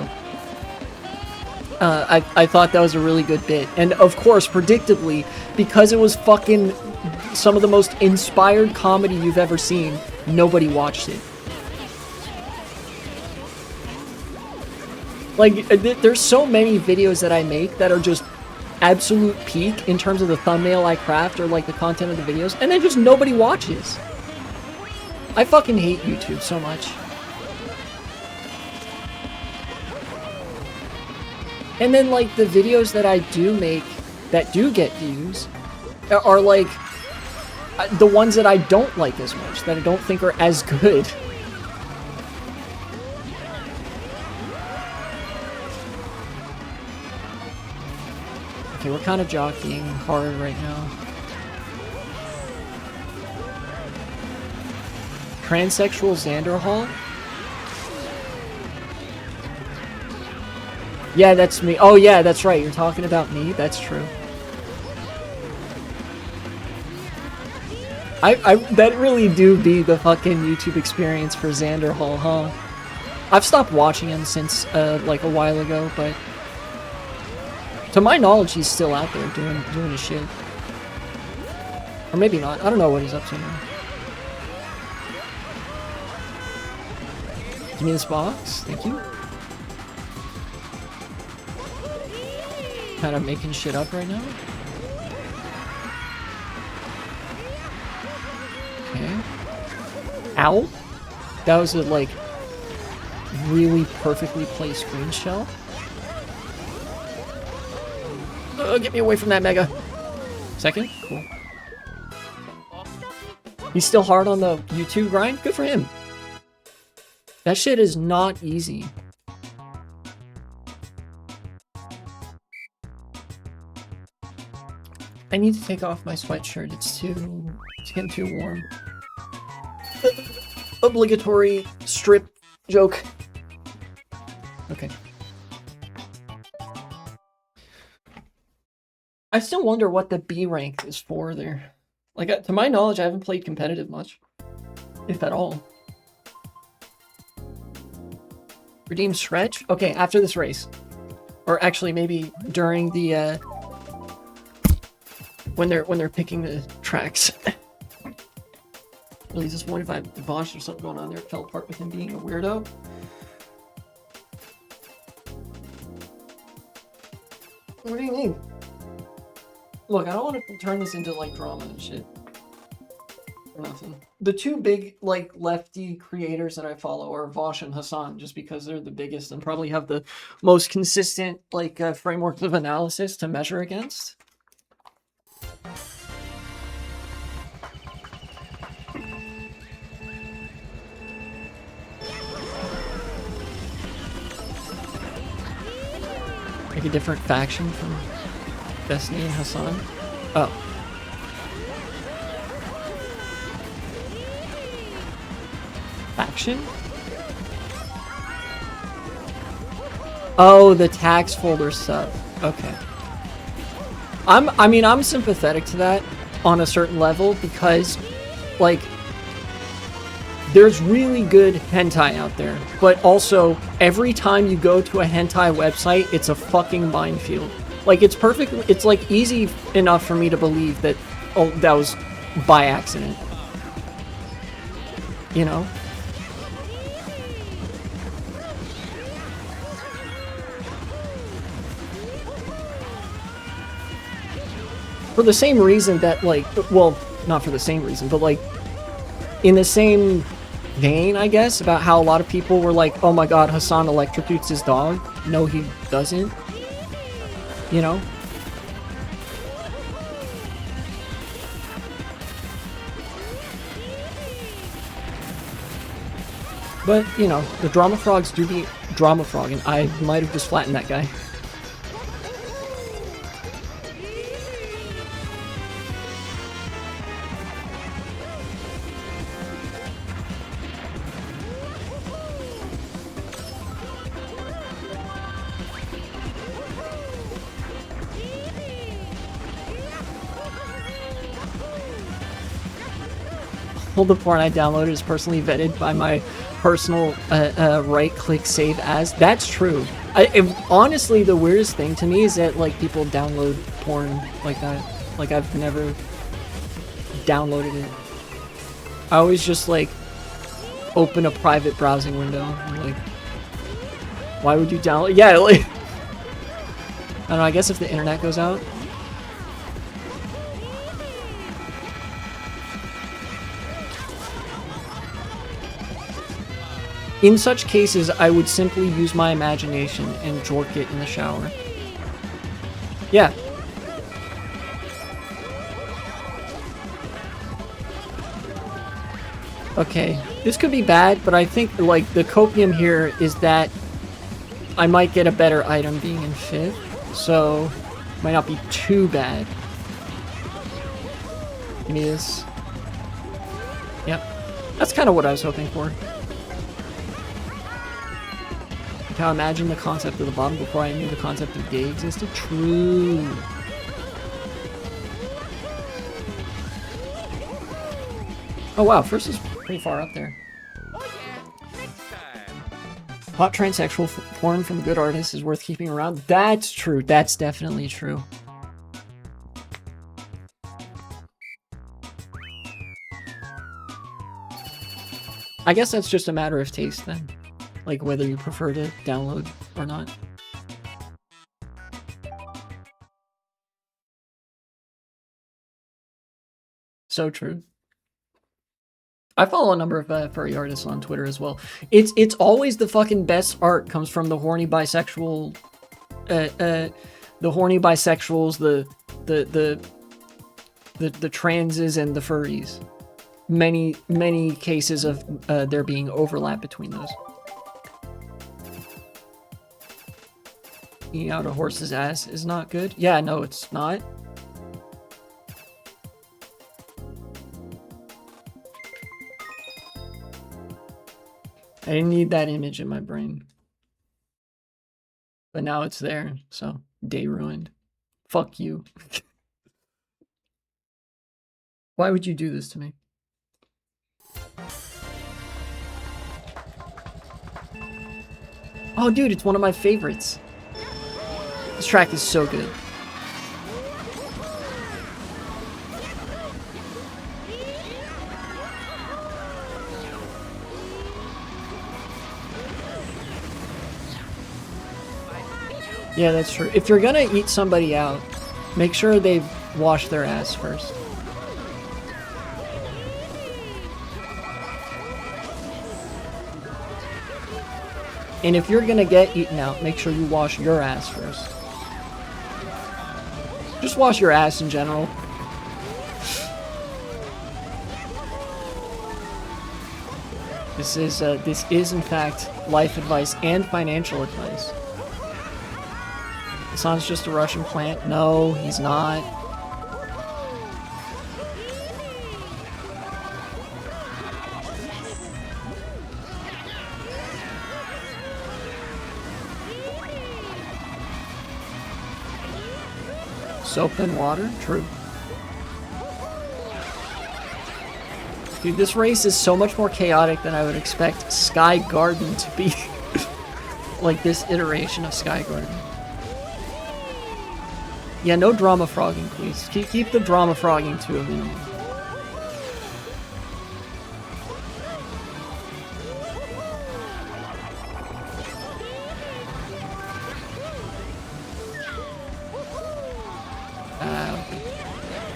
I thought that was a really good bit, and of course, predictably, because it was fucking some of the most inspired comedy you've ever seen, nobody watched it. Like, there's so many videos that I make that are just absolute peak in terms of the thumbnail I craft or like the content of the videos, and then just nobody watches. I fucking hate YouTube so much. And then like the videos that I do make that do get views are like the ones that I don't like as much, that I don't think are as good. Okay, we're kind of jockeying hard right now. Transsexual Xanderhall? Yeah, that's me. Oh yeah, that's right. You're talking about me? That's true. That really do be the fucking YouTube experience for Xanderhall, huh? I've stopped watching him since like a while ago, but to my knowledge, he's still out there doing his shit. Or maybe not. I don't know what he's up to now. Give me this box. Thank you. Kind of making shit up right now. Okay. Ow. That was a, like, really perfectly placed green shell. Get me away from that Mega. Second? Cool. He's still hard on the YouTube grind? Good for him. That shit is not easy. I need to take off my sweatshirt. It's getting too warm. Obligatory strip joke. Okay. I still wonder what the B rank is for there. Like, to my knowledge, I haven't played competitive much. If at all. Redeem stretch? Okay, after this race. Or actually, maybe during the, when they're picking the tracks. Really disappointed if I botched or something going on there. It fell apart with him being a weirdo. What do you mean? Look, I don't want to turn this into, like, drama and shit. Or nothing. The two big, like, lefty creators that I follow are Vosh and Hassan, just because they're the biggest and probably have the most consistent, like, frameworks of analysis to measure against. Like a different faction from Destiny and Hassan? Oh. Faction? Oh, the tax folder stuff. Okay. I'm sympathetic to that on a certain level because, like, there's really good hentai out there, but also every time you go to a hentai website, it's a fucking minefield. Like, it's perfect. It's, like, easy enough for me to believe that, oh, that was by accident. You know? For the same reason that, like, well, not for the same reason, but, like, in the same vein, I guess, about how a lot of people were like, oh my god, Hassan electrocutes his dog. No, he doesn't. You know? But, you know, the drama frogs do be drama frogging. I might have just flattened that guy. All the porn I downloaded is personally vetted by my personal right-click save as. That's true. Honestly, the weirdest thing to me is that like people download porn like that. Like I've never downloaded it. I always just like open a private browsing window. I'm like, why would you download? Yeah, like I don't know. I guess if the internet goes out. In such cases, I would simply use my imagination and jork it in the shower. Yeah. Okay, this could be bad, but I think, like, the copium here is that I might get a better item being in 5th, so might not be too bad. Give me this. Yep. That's kind of what I was hoping for. Now imagine the concept of the bottom before I knew the concept of gay existed. True. Oh wow, first is pretty far up there. Hot transsexual porn from a good artist is worth keeping around. That's true. That's definitely true. I guess that's just a matter of taste then. Like whether you prefer to download or not. So true. I follow a number of furry artists on Twitter as well. It's always the fucking best art comes from the horny bisexual, the horny bisexuals, the transes and the furries. Many cases of there being overlap between those. Eating out a horse's ass is not good. Yeah, no, it's not. I didn't need that image in my brain. But now it's there, so day ruined. Fuck you. Why would you do this to me? Oh, dude, it's one of my favorites. This track is so good. Yeah, that's true. If you're gonna eat somebody out, make sure they've washed their ass first. And if you're gonna get eaten out, make sure you wash your ass first. Just wash your ass in general. This is in fact life advice and financial advice. Hassan's just a Russian plant. No, he's not. Soap and water? True. Dude, this race is so much more chaotic than I would expect Sky Garden to be. Like this iteration of Sky Garden. Yeah, no drama frogging, please. Keep the drama frogging to a minimum.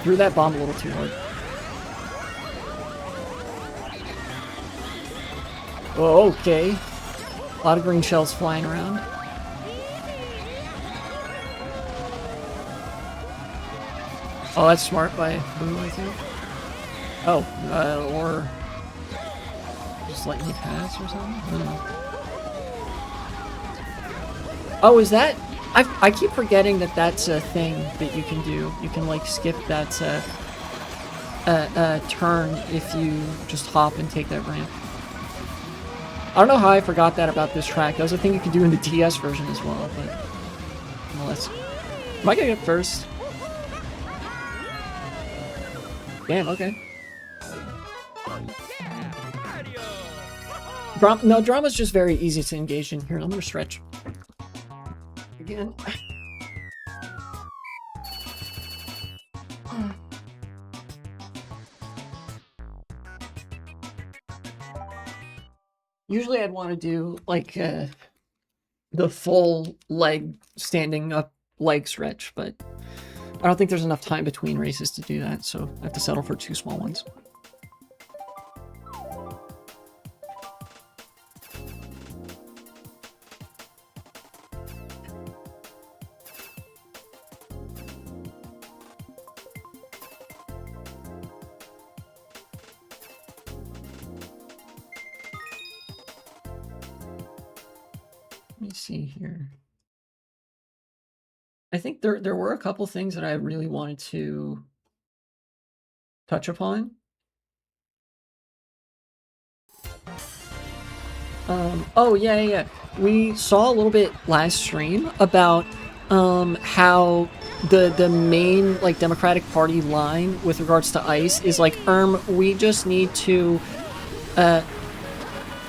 Threw that bomb a little too hard. Oh, okay. A lot of green shells flying around. Oh, that's smart by Boo, I think. Oh, or... Just let me pass or something? I don't know. Oh, is that? I keep forgetting that that's a thing that you can do. You can, like, skip that turn if you just hop and take that ramp. I don't know how I forgot that about this track. That was a thing you could do in the DS version as well, but nonetheless. Am I gonna get first? Damn, okay. No, drama's just very easy to engage in. Here, I'm gonna stretch. Again. Usually I'd want to do, like, the full leg, standing up leg stretch, but I don't think there's enough time between races to do that, so I have to settle for 2 small ones. Let me see here. I think there were a couple things that I really wanted to touch upon. Oh yeah. We saw a little bit last stream about how the main, like, Democratic Party line with regards to ICE is like, we just need to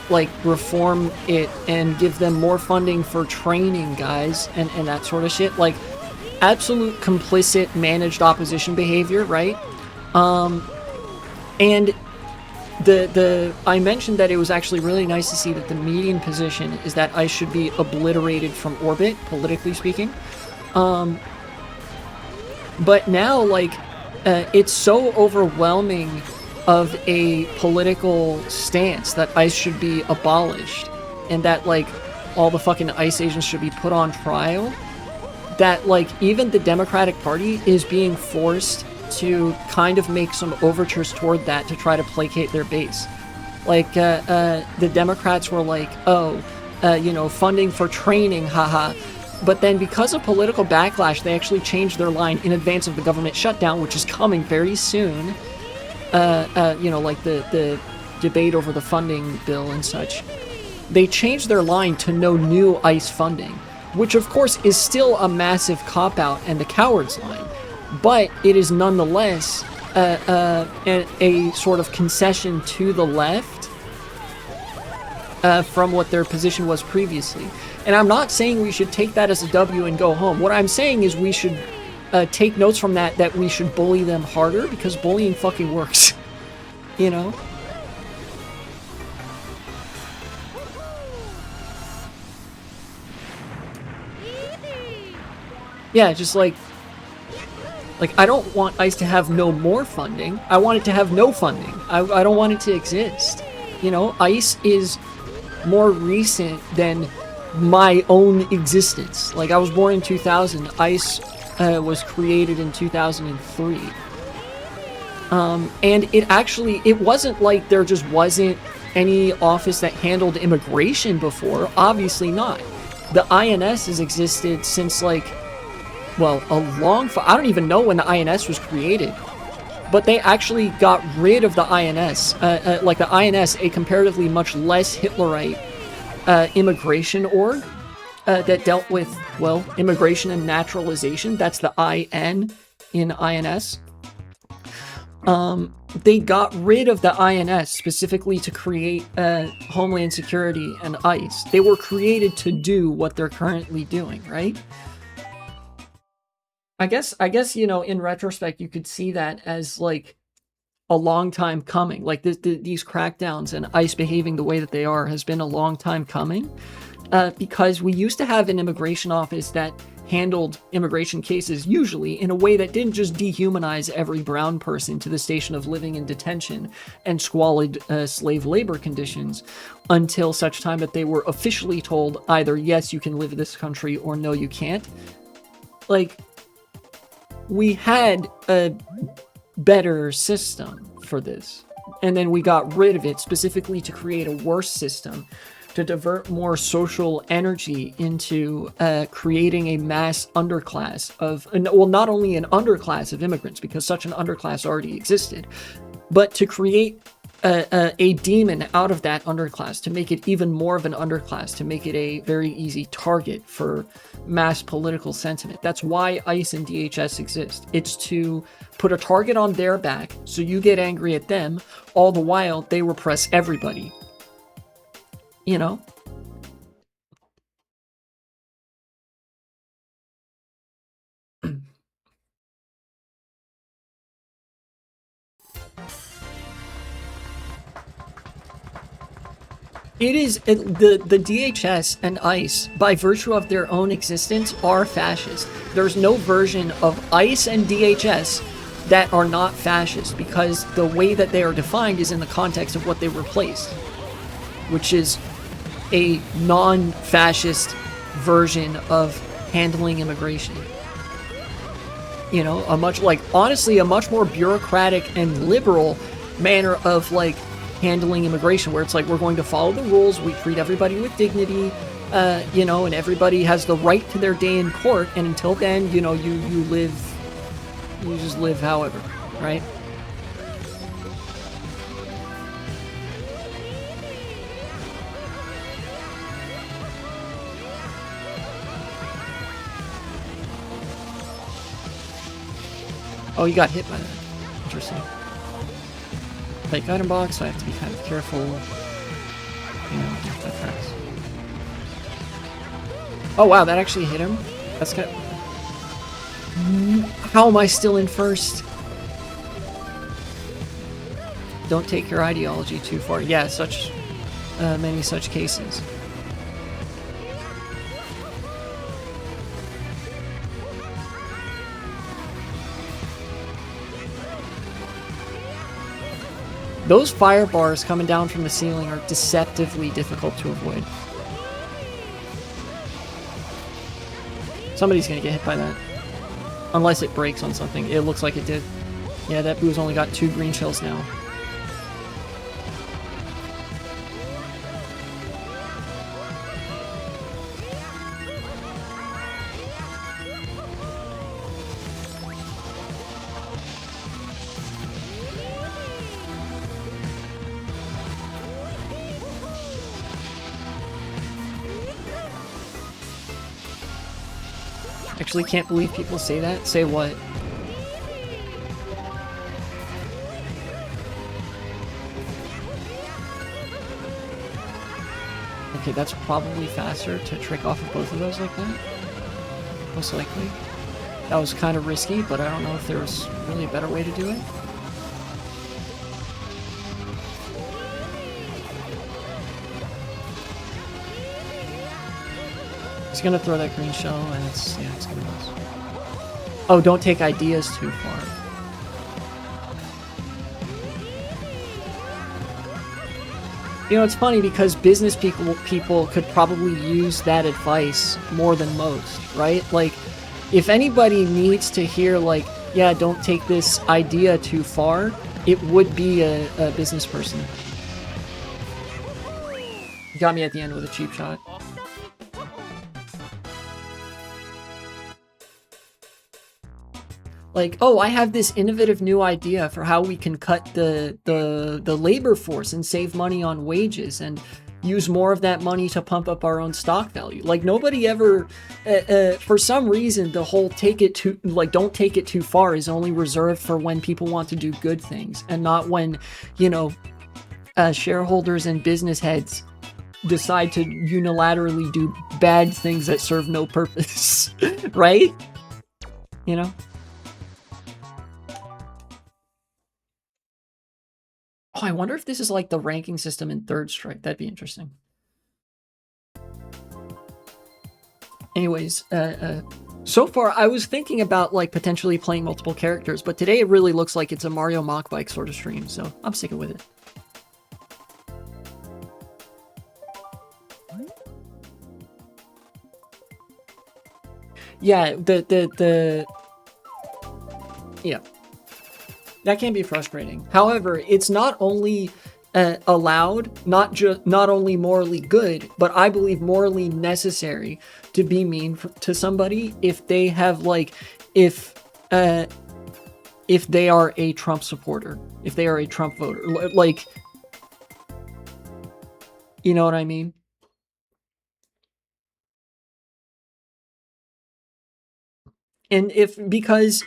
like, reform it and give them more funding for training, guys, and that sort of shit. Like, absolute complicit managed opposition behavior, right? And I mentioned that it was actually really nice to see that the median position is that ICE should be obliterated from orbit, politically speaking. But now, like, it's so overwhelming of a political stance that ICE should be abolished and that, like, all the fucking ICE agents should be put on trial, that, like, even the Democratic Party is being forced to kind of make some overtures toward that to try to placate their base. Like, the Democrats were like, you know, funding for training, haha. But then because of political backlash, they actually changed their line in advance of the government shutdown, which is coming very soon. You know, like the debate over the funding bill and such. They changed their line to no new ICE funding, which of course is still a massive cop-out and the coward's line. But it is nonetheless a sort of concession to the left from what their position was previously. And I'm not saying we should take that as a W and go home. What I'm saying is we should take notes from that we should bully them harder, because bullying fucking works. You know? Yeah, just like, I don't want ICE to have no more funding. I want it to have no funding. I don't want it to exist. You know, ICE is more recent than my own existence. Like, I was born in 2000. ICE was created in 2003. And it wasn't like there just wasn't any office that handled immigration before. Obviously not. The INS has existed since, like, well, I don't even know when the INS was created, but they actually got rid of the INS. Like, the INS, a comparatively much less Hitlerite immigration org that dealt with, well, immigration and naturalization. That's the IN in INS. They got rid of the INS specifically to create Homeland Security and ICE. They were created to do what they're currently doing, right? I guess, you know, in retrospect, you could see that as, like, a long time coming. Like, these crackdowns and ICE behaving the way that they are has been a long time coming, because we used to have an immigration office that handled immigration cases usually in a way that didn't just dehumanize every brown person to the station of living in detention and squalid slave labor conditions until such time that they were officially told either, yes, you can live in this country, or no, you can't. Like, we had a better system for this. and then we got rid of it specifically to create a worse system, to divert more social energy into creating a mass underclass of, well, not only an underclass of immigrants, because such an underclass already existed, but to create a demon out of that underclass, to make it even more of an underclass, to make it a very easy target for mass political sentiment. That's why ICE and DHS exist. It's to put a target on their back so you get angry at them, all the while they repress everybody. You know? It is the DHS and ICE, by virtue of their own existence, are fascist. There's no version of ICE and DHS that are not fascist, because the way that they are defined is in the context of what they replaced, which is a non-fascist version of handling immigration. You know, honestly, a much more bureaucratic and liberal manner of like handling immigration, where it's like, we're going to follow the rules, we treat everybody with dignity, you know, and everybody has the right to their day in court, and until then, you know, you just live however, right? Oh, you got hit by that. Interesting. Like item box, so I have to be kind of careful. You know, effects. Oh wow, that actually hit him. That's good. How am I still in first? Don't take your ideology too far. Yeah, such many such cases. Those fire bars coming down from the ceiling are deceptively difficult to avoid. Somebody's gonna get hit by that. Unless it breaks on something. It looks like it did. Yeah, that boo's only got 2 green shells now. Actually, can't believe people say that. Say what? Okay, that's probably faster to trick off of both of those like that. Most likely. That was kind of risky, but I don't know if there was really a better way to do it. He's gonna throw that green shell, and it's gonna miss. Oh, don't take ideas too far. You know, it's funny because business people could probably use that advice more than most, right? Like, if anybody needs to hear, like, yeah, don't take this idea too far, it would be a business person. You got me at the end with a cheap shot. Like, oh, I have this innovative new idea for how we can cut the labor force and save money on wages and use more of that money to pump up our own stock value. Like, nobody ever, for some reason, the whole don't take it too far is only reserved for when people want to do good things, and not when, you know, shareholders and business heads decide to unilaterally do bad things that serve no purpose, right? You know? Oh, I wonder if this is like the ranking system in Third Strike. That'd be interesting. Anyways, so far I was thinking about like potentially playing multiple characters, but today it really looks like it's a Mario Mach Bike sort of stream, so I'm sticking with it. Yeah, yeah. That can be frustrating. However, it's not only allowed, not only morally good, but I believe morally necessary to be mean to somebody if they have like, if they are a Trump supporter, if they are a Trump voter, like, you know what I mean? And because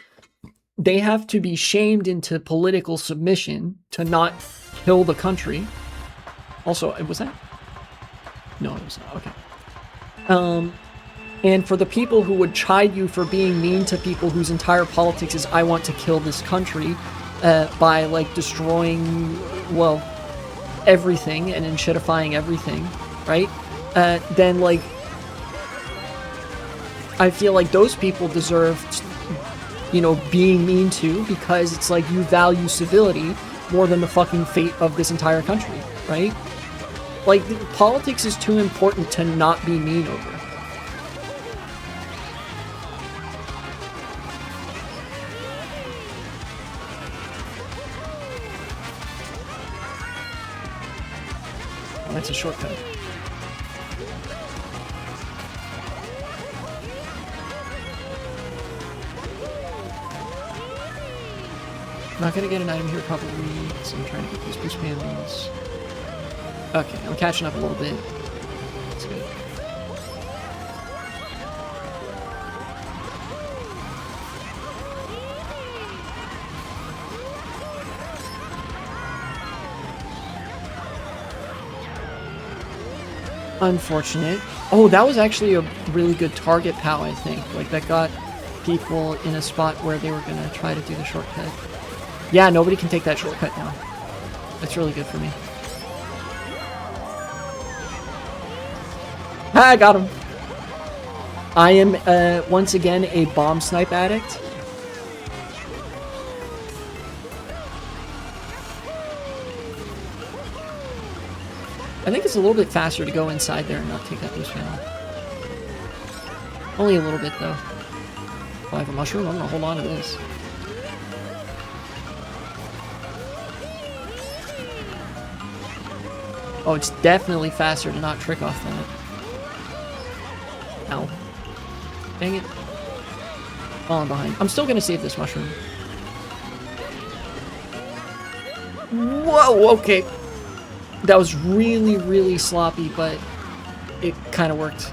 they have to be shamed into political submission to not kill the country. Also, was that? No, it was not. Okay. And for the people who would chide you for being mean to people whose entire politics is, I want to kill this country, by like destroying, well, everything and enshittifying everything, right? Then like, I feel like those people deserve, you know, being mean to, because it's like you value civility more than the fucking fate of this entire country, right? Like, politics is too important to not be mean over. Oh, that's a shortcut. I'm not gonna get an item here probably, so I'm trying to get these boost panels. Okay, I'm catching up a little bit. That's good. Unfortunate. Oh, that was actually a really good target POW, I think. Like, that got people in a spot where they were gonna try to do the shortcut. Yeah, nobody can take that shortcut now. That's really good for me. Ah, I got him. I am, once again, a bomb snipe addict. I think it's a little bit faster to go inside there and not take that boost panel. Only a little bit, though. Oh, I have a mushroom? I'm gonna hold on to this. Oh, it's definitely faster to not trick off that. Ow. Dang it. Falling behind. I'm still gonna save this mushroom. Whoa, okay. That was really, really sloppy, but it kind of worked.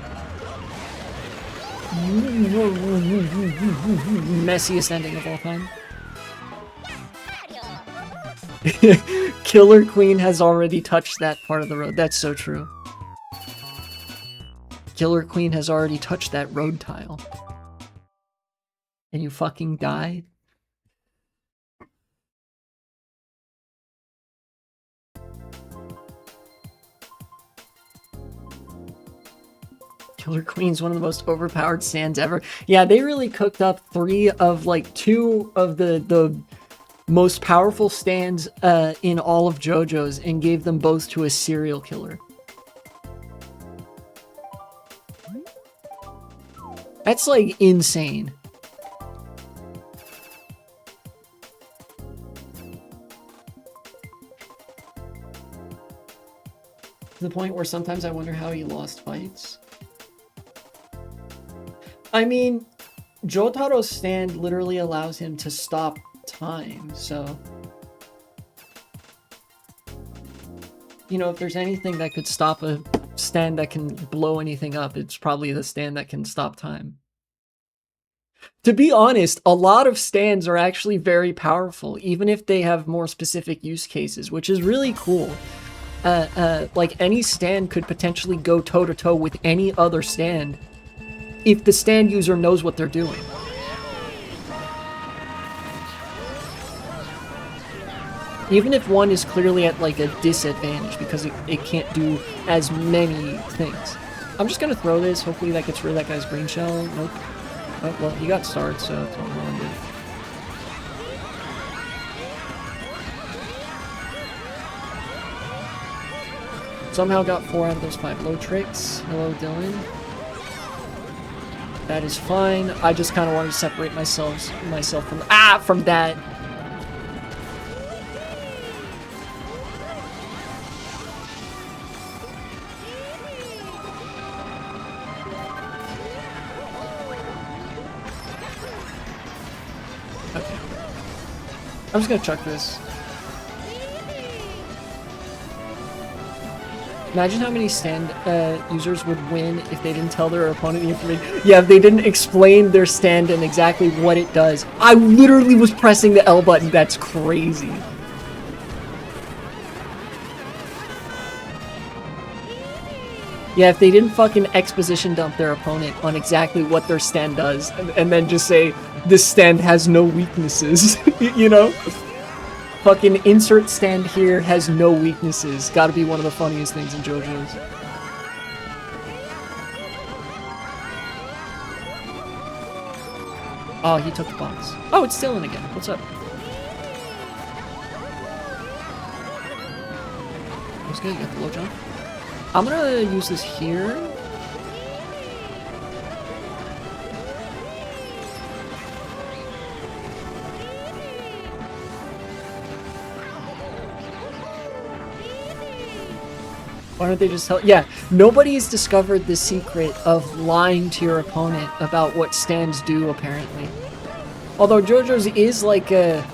Messiest ending of all time. Killer Queen has already touched that part of the road. That's so true. Killer Queen has already touched that road tile. And you fucking died? Killer Queen's one of the most overpowered stands ever. Yeah, they really cooked up 2 of the most powerful stands in all of JoJo's and gave them both to a serial killer. That's like insane. To the point where sometimes I wonder how he lost fights. I mean, Jotaro's stand literally allows him to stop time, so... You know, if there's anything that could stop a stand that can blow anything up, it's probably the stand that can stop time. To be honest, a lot of stands are actually very powerful, even if they have more specific use cases, which is really cool. Like, any stand could potentially go toe-to-toe with any other stand if the stand user knows what they're doing. Even if one is clearly at, like, a disadvantage because it can't do as many things. I'm just gonna throw this. Hopefully that gets rid of that guy's green shell. Nope. Oh, well, he got starred, so it's all good. Somehow got 4 out of those 5 low tricks. Hello, Dylan. That is fine. I just kind of wanted to separate myself from that. I'm just gonna chuck this. Imagine how many stand users would win if they didn't tell their opponent the information. Yeah, if they didn't explain their stand and exactly what it does. I literally was pressing the L button. That's crazy. Yeah, if they didn't fucking exposition dump their opponent on exactly what their stand does, and then just say, this stand has no weaknesses, you know? Fucking insert stand here has no weaknesses. Gotta be one of the funniest things in JoJo's. Oh, he took the box. Oh, it's still in again. What's up? That's good, you got the low jump. I'm gonna use this here. Why don't they just tell? Yeah, nobody's discovered the secret of lying to your opponent about what stands do, apparently. Although JoJo's is like a...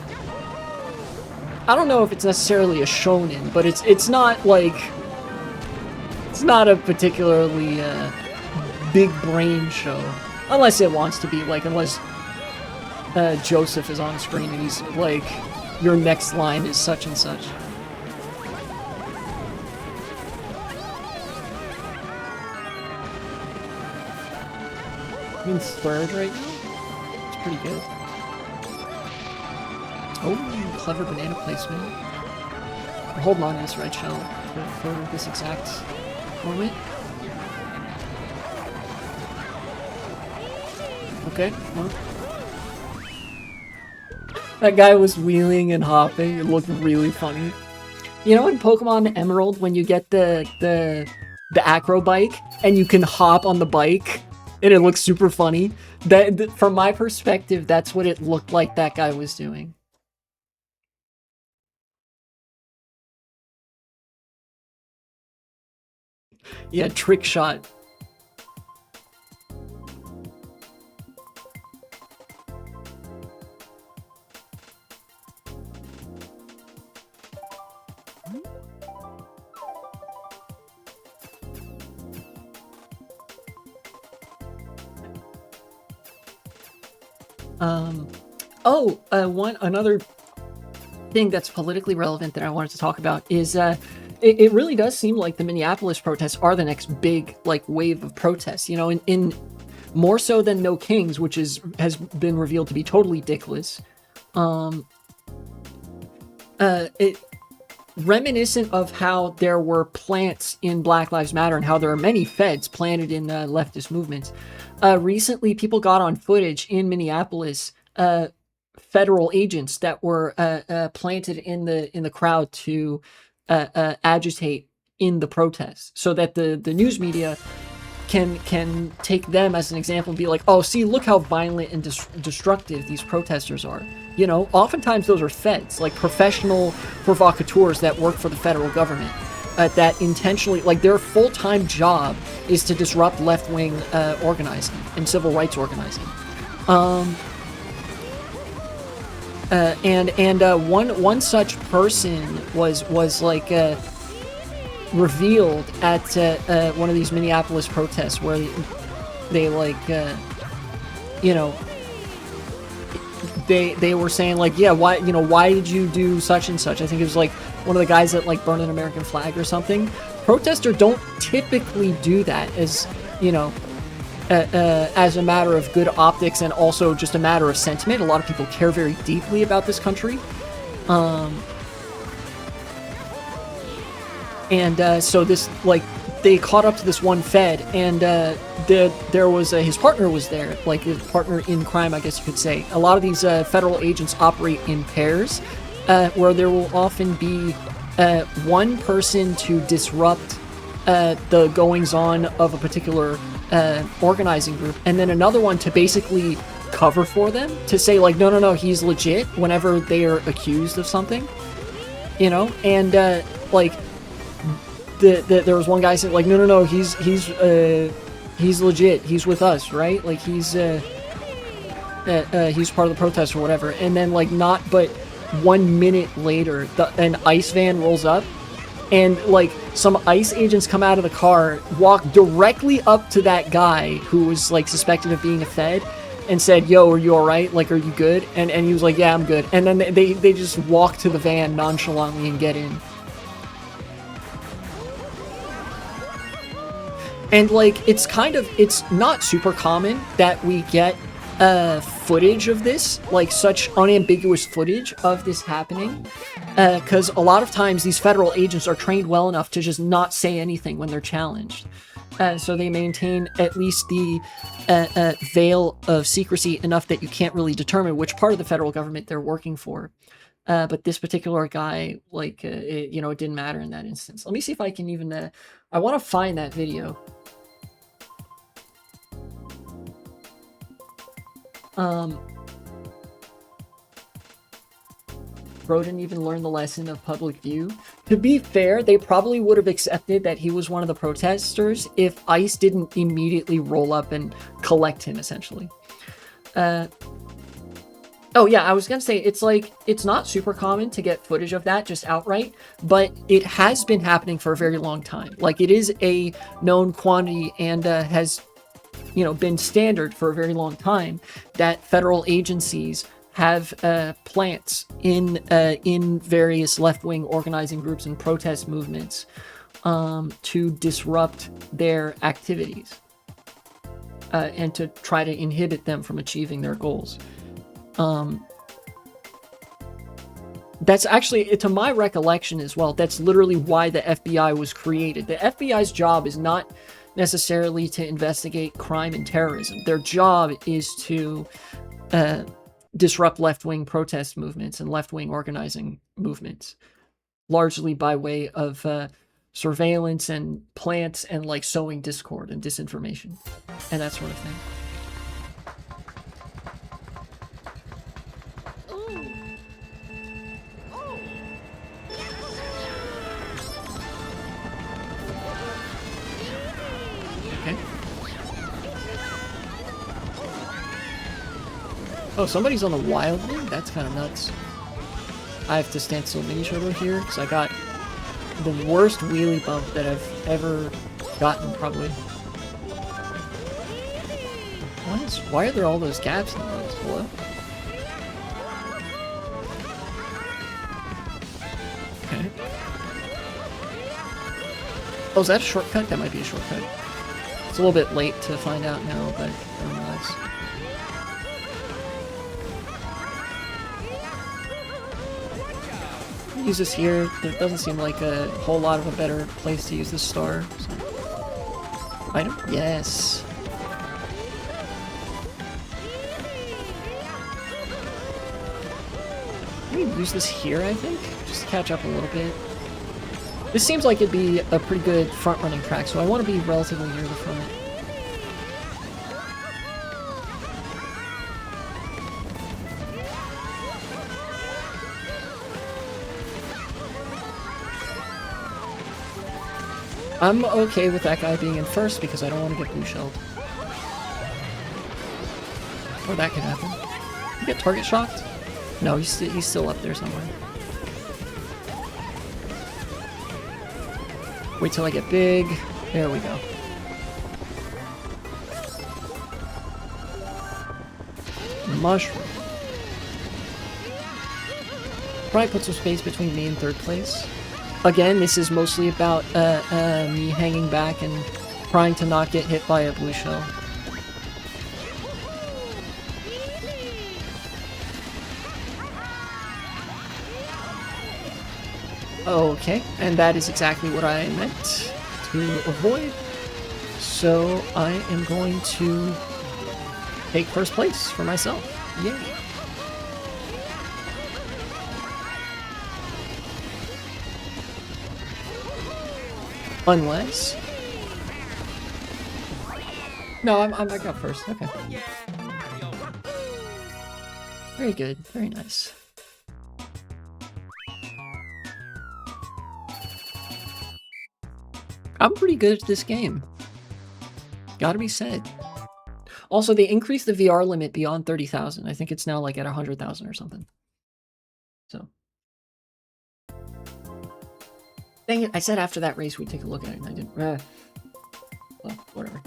I don't know if it's necessarily a shonen, but it's not like... It's not a particularly big brain show. Unless it wants to be, like, unless Joseph is on screen and he's like, your next line is such and such. In third right now? It's pretty good. Oh, clever banana placement. I'm holding on to this red shell for this exact moment. Okay, well. That guy was wheeling and hopping. It looked really funny. You know in Pokemon Emerald when you get the acro bike and you can hop on the bike? And it looks super funny. That, from my perspective, that's what it looked like that guy was doing. Yeah, trick shot. Another thing that's politically relevant that I wanted to talk about is it really does seem like the Minneapolis protests are the next big like wave of protests. You know, in more so than No Kings, which has been revealed to be totally dickless. It reminiscent of how there were plants in Black Lives Matter and how there are many feds planted in leftist movements. Recently, people got on footage in Minneapolis. Federal agents that were planted in the crowd to agitate in the protests, so that the news media can take them as an example and be like, oh, see, look how violent and destructive these protesters are. You know, oftentimes those are feds, like professional provocateurs that work for the federal government, that intentionally, like their full-time job is to disrupt left-wing organizing and civil rights organizing. One such person was like revealed at one of these Minneapolis protests where they like you know, they were saying like, yeah, why did you do such and such? I think it was like one of the guys that like burned an American flag or something. Protesters don't typically do that, as you know, as a matter of good optics and also just a matter of sentiment. A lot of people care very deeply about this country. So this, like, they caught up to this one fed, and there was his partner was there, like his partner in crime, I guess you could say. A lot of these federal agents operate in pairs, where there will often be one person to disrupt the goings-on of a particular organizing group, and then another one to basically cover for them, to say like, no, he's legit whenever they are accused of something, you know. And like there was one guy saying like, no, he's legit, he's with us, right? Like he's part of the protest or whatever. And then like, not, but 1 minute later, an ICE van rolls up, and like some ICE agents come out of the car, walk directly up to that guy who was like suspected of being a Fed, and said, "Yo, are you all right? Like, are you good?" And he was like, "Yeah, I'm good." And then they just walk to the van nonchalantly and get in. And like, it's not super common that we get footage of this, like such unambiguous footage of this happening, because a lot of times these federal agents are trained well enough to just not say anything when they're challenged. So they maintain at least the veil of secrecy enough that you can't really determine which part of the federal government they're working for. But this particular guy, like, it didn't matter in that instance. Let me see if I can even, I want to find that video. Bro didn't even learn the lesson of public view. To be fair, they probably would have accepted that he was one of the protesters if ICE didn't immediately roll up and collect him, essentially. Oh yeah, I was gonna say, it's not super common to get footage of that just outright, but it has been happening for a very long time. Like, it is a known quantity and has been standard for a very long time that federal agencies have plants in various left-wing organizing groups and protest movements to disrupt their activities and to try to inhibit them from achieving their goals. That's actually, to my recollection as well, that's literally why the FBI was created. The FBI's job is not necessarily to investigate crime and terrorism. Their job is to disrupt left-wing protest movements and left-wing organizing movements, largely by way of surveillance and plants and like sowing discord and disinformation and that sort of thing. Okay. Oh, somebody's on the wild thing? That's kind of nuts. I have to stand still mini turbo here because I got the worst wheelie bump that I've ever gotten, probably. Why are there all those gaps in the roads? Hello? Okay. Oh, is that a shortcut? That might be a shortcut. It's a little bit late to find out now, but nonetheless. Use this here. There doesn't seem like a whole lot of a better place to use this star. So. Item? Yes. Maybe use this here, I think? Just to catch up a little bit. This seems like it'd be a pretty good front-running track, so I want to be relatively near the front. I'm okay with that guy being in first because I don't want to get blue shelled. Or that could happen. You get target shocked? No, he's still up there somewhere. Wait till I get big. There we go. Mushroom. Probably put some space between me and third place. Again, this is mostly about me hanging back and trying to not get hit by a blue shell. Okay, and that is exactly what I meant to avoid. So I am going to take first place for myself. Yay! Unless... No, I got first. Okay. Very good. Very nice. I'm pretty good at this game. Gotta be said. Also, they increased the VR limit beyond 30,000. I think it's now like at 100,000 or something. So, dang it! I said after that race we'd take a look at it, and I didn't. Well, whatever.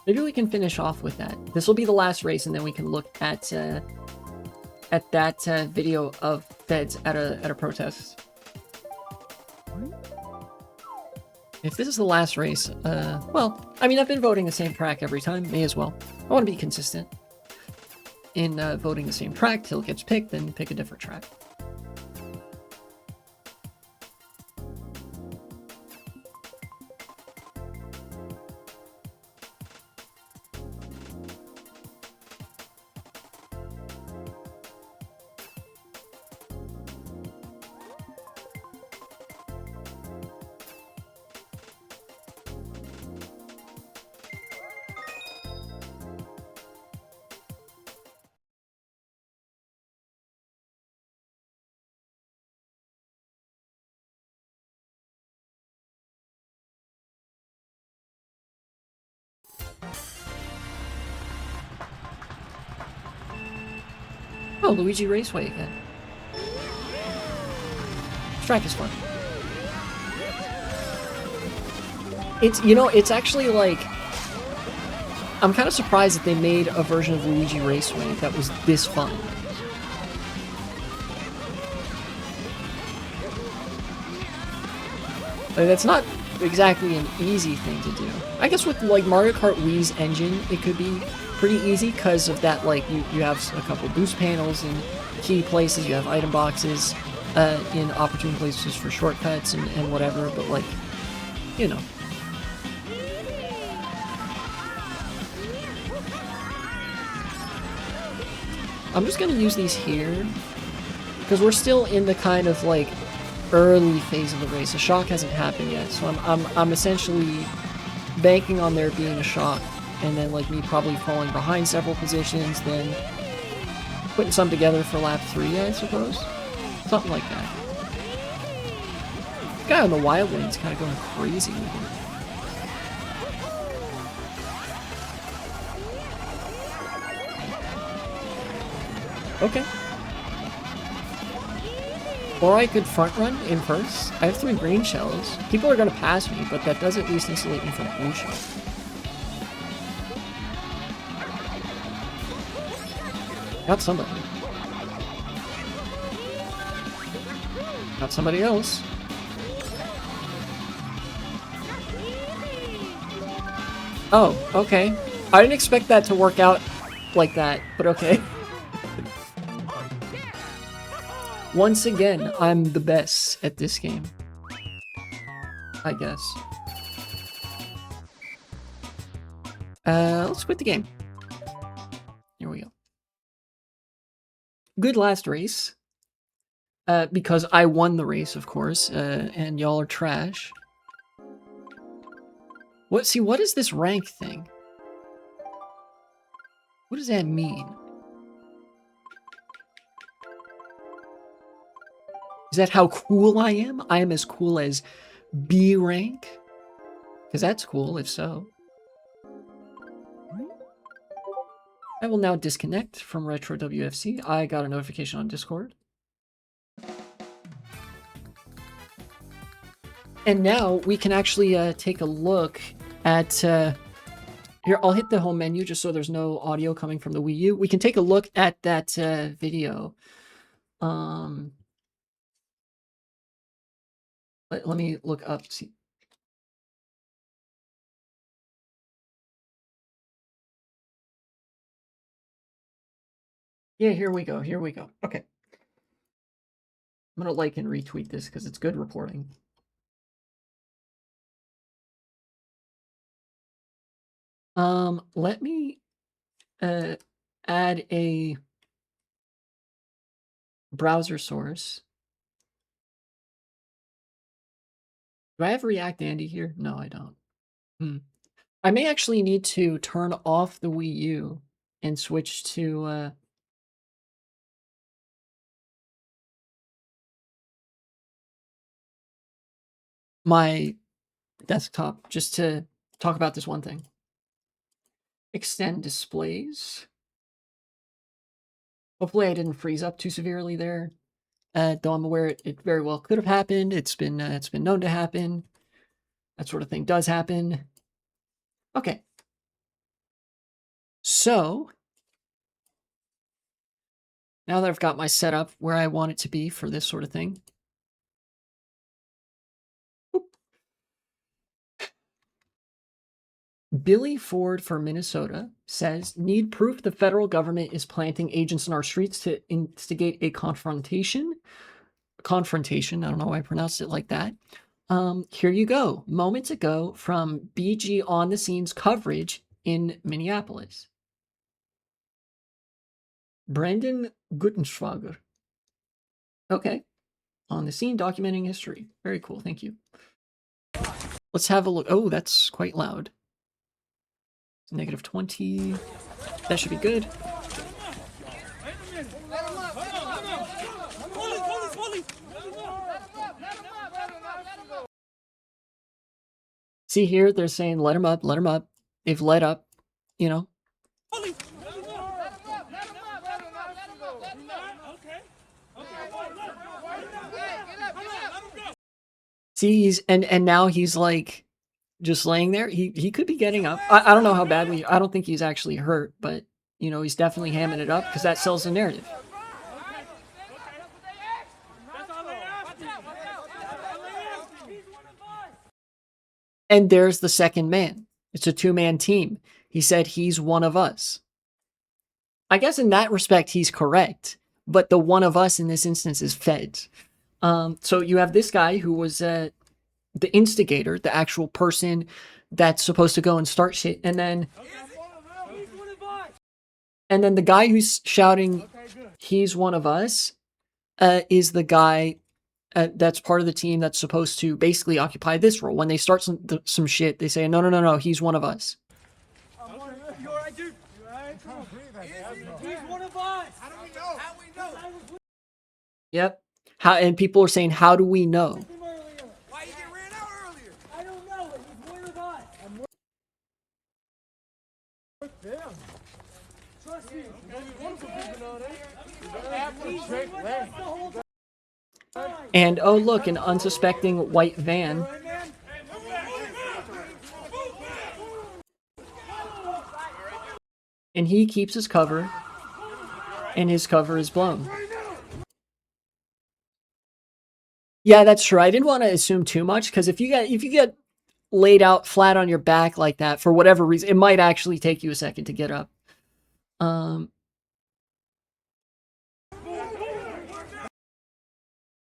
Maybe we can finish off with that. This will be the last race, and then we can look at that video of feds at a protest. If this is the last race, well, I mean, I've been voting the same track every time. May as well. I want to be consistent in voting the same track till it gets picked, then pick a different track. Oh, Luigi Raceway again. This track is fun. It's, you know, it's actually like, I'm kind of surprised that they made a version of Luigi Raceway that was this fun. Like, that's not exactly an easy thing to do. I guess with like Mario Kart Wii's engine, it could be pretty easy because of that. Like you have a couple boost panels in key places, you have item boxes in opportune places for shortcuts and whatever. But like, you know. I'm just gonna use these here because we're still in the kind of like early phase of the race. A shock hasn't happened yet, so I'm essentially banking on there being a shock, and then like me probably falling behind several positions, then putting some together for lap 3, I suppose, something like that. The guy on the wild lane's kind of going crazy with it. Okay. Or I could front run in first. I have 3 green shells. People are going to pass me, but that does at least insulate me from blue shell. Got somebody. Got somebody else. Oh, okay. I didn't expect that to work out like that, but okay. Once again, I'm the best at this game. I guess. Let's quit the game. Here we go. Good last race. Because I won the race, of course, and y'all are trash. What is this rank thing? What does that mean? Is that how cool I am? I am as cool as B rank? Because that's cool, if so. I will now disconnect from Retro WFC. I got a notification on Discord. And now we can actually take a look at... here, I'll hit the home menu just so there's no audio coming from the Wii U. We can take a look at that video. Let me look up. See. Yeah, here we go. Here we go. Okay. I'm going to like and retweet this because it's good reporting. Let me add a browser source. Do I have React Andy here? No, I don't. I may actually need to turn off the Wii U and switch to my desktop just to talk about this one thing. Extend displays. Hopefully I didn't freeze up too severely there. Though I'm aware it very well could have happened. It's been known to happen. That sort of thing does happen. Okay. So now that I've got my setup where I want it to be for this sort of thing. Billy Ford for Minnesota says, need proof the federal government is planting agents in our streets to instigate a confrontation. Confrontation, I don't know why I pronounced it like that. Here you go. Moments ago from BG on the scenes coverage in Minneapolis. Brendan Guttenschwager. Okay. On the scene documenting history. Very cool. Thank you. Let's have a look. Oh, that's quite loud. -20. That should be good. See here, they're saying let him up, let him up. They've let up, you know. See, he's and now he's like just laying there. He could be getting up. I don't know how badly. I don't think he's actually hurt, but you know, he's definitely hamming it up because that sells the narrative. And there's the second man. It's a two-man team. He said he's one of us. I guess in that respect, he's correct. But the one of us in this instance is feds. So you have this guy who was the instigator, the actual person that's supposed to go and start shit. And then the guy who's shouting, he's one of us, is the guy that's part of the team that's supposed to basically occupy this role. When they start some shit, they say, no, he's one of us. You all right, dude? You all right? He's one of us. How do we know? How we know? Yep. And people are saying, how do we know? Why you get ran out earlier? I don't know. He's one of us. I'm with them. Trust me. And oh look, an unsuspecting white van. And he keeps his cover, and his cover is blown. Yeah, that's true. I didn't want to assume too much, because if you get laid out flat on your back like that for whatever reason, it might actually take you a second to get up.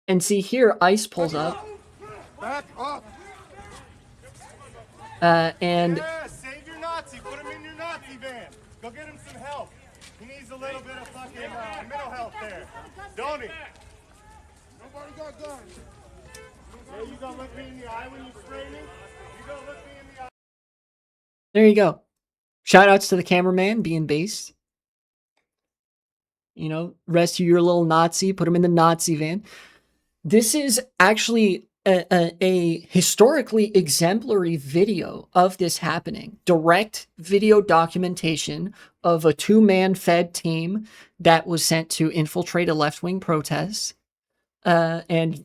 And see here, ICE pulls up. Back up. And Yeah, save your Nazi. Put him in your Nazi van. Go get him some help. He needs a little bit of fucking mental health there. Don't he? Nobody got guns. Yeah, you gonna look me in the eye when you spray me? You gonna look me in the eye? there you go. Shout outs to the cameraman being based. You know, rescue your little Nazi, put him in the Nazi van. This is actually a historically exemplary video of this happening. Direct video documentation of a two-man Fed team that was sent to infiltrate a left-wing protest. And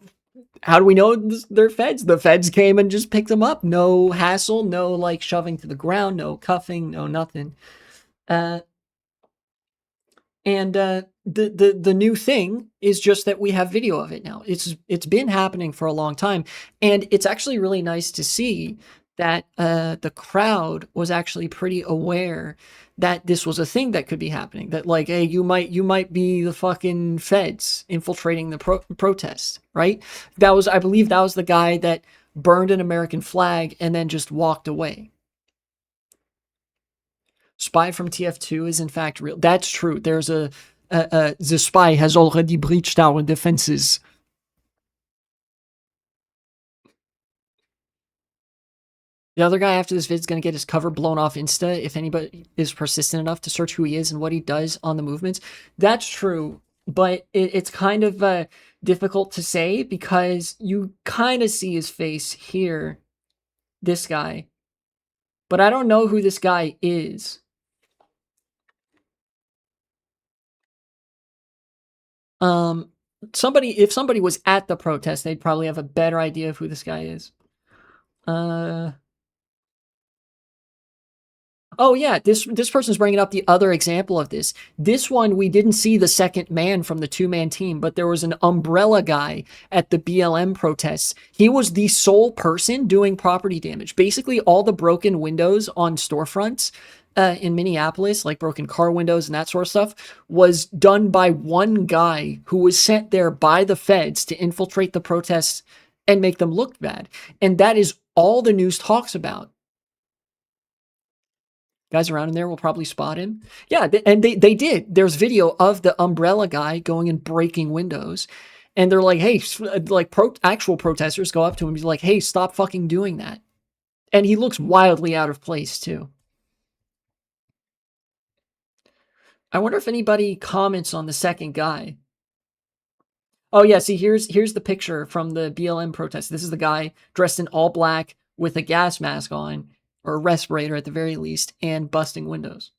how do we know they're feds? The feds came and just picked them up. No hassle, no like shoving to the ground, no cuffing, no nothing. And the new thing is just that we have video of it now. It's been happening for a long time, and it's actually really nice to see that the crowd was actually pretty aware that this was a thing that could be happening. That like, hey, you might be the fucking feds infiltrating the protest, right? I believe that was the guy that burned an American flag and then just walked away. Spy from TF2 is in fact real. That's true. There's the spy has already breached our defenses. The other guy after this vid is going to get his cover blown off Insta if anybody is persistent enough to search who he is and what he does on the movements. That's true, but it's kind of difficult to say because you kind of see his face here, this guy. But I don't know who this guy is. If somebody was at the protest, they'd probably have a better idea of who this guy is. Oh yeah, this person's bringing up the other example of this. This one, we didn't see the second man from the two-man team, but there was an umbrella guy at the BLM protests. He was the sole person doing property damage. Basically, all the broken windows on storefronts in Minneapolis, like broken car windows and that sort of stuff, was done by one guy who was sent there by the feds to infiltrate the protests and make them look bad. And that is all the news talks about. Guys around in there will probably spot him. Yeah, and they did. There's video of the umbrella guy going and breaking windows. And they're like, hey, like actual protesters go up to him and be like, hey, stop fucking doing that. And he looks wildly out of place, too. I wonder if anybody comments on the second guy. Oh, yeah, see, here's the picture from the BLM protest. This is the guy dressed in all black with a gas mask on, or a respirator at the very least, and busting windows.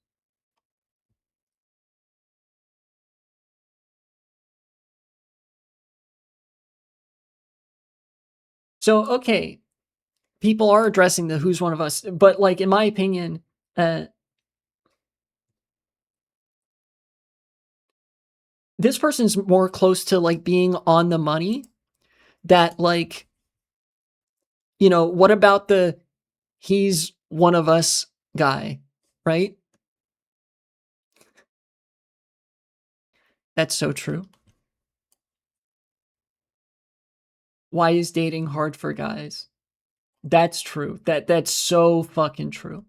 So, okay, people are addressing the who's one of us, but like in my opinion, this person's more close to like being on the money. That like, you know, what about the he's one of us guy, right? That's so true. Why is dating hard for guys? That's true. That's so fucking true.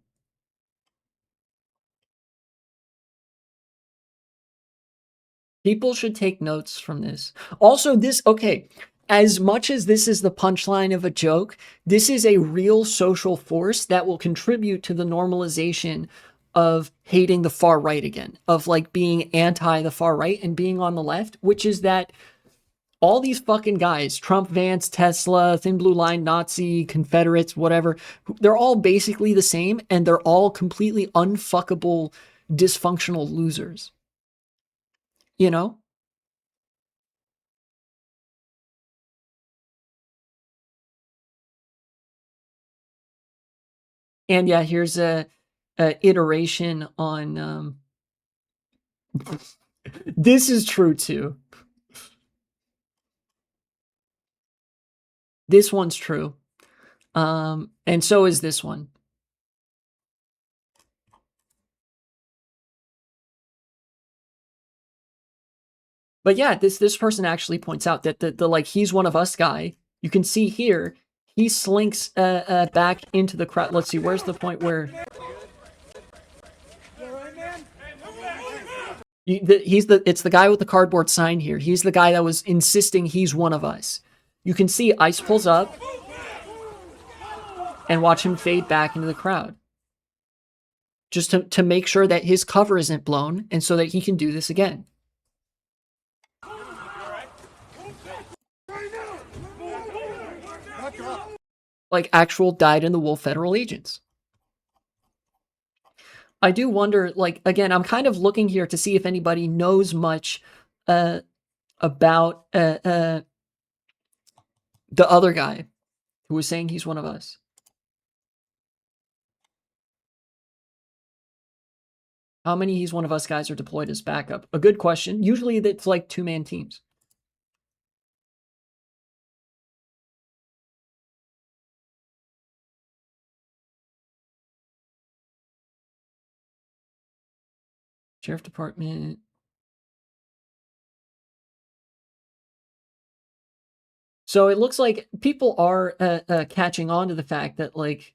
People should take notes from this. Also, okay, as much as this is the punchline of a joke, this is a real social force that will contribute to the normalization of hating the far right again, of like being anti the far right and being on the left, which is that all these fucking guys, Trump, Vance, Tesla, Thin Blue Line, Nazi, Confederates, whatever, they're all basically the same and they're all completely unfuckable, dysfunctional losers. You know? And yeah, here's a iteration on this is true too. This one's true. And so is this one. But yeah, this person actually points out that the like he's one of us guy, you can see here, he slinks back into the crowd. Let's see, where's the point where it's the guy with the cardboard sign here. He's the guy that was insisting he's one of us. You can see Ice pulls up and watch him fade back into the crowd. Just to make sure that his cover isn't blown and so that he can do this again. Like actual dyed-in-the-wool federal agents. I do wonder, like, again, I'm kind of looking here to see if anybody knows much about the other guy who was saying he's one of us. How many he's one of us guys are deployed as backup? A good question. Usually it's like two-man teams. Sheriff Department. So it looks like people are catching on to the fact that, like,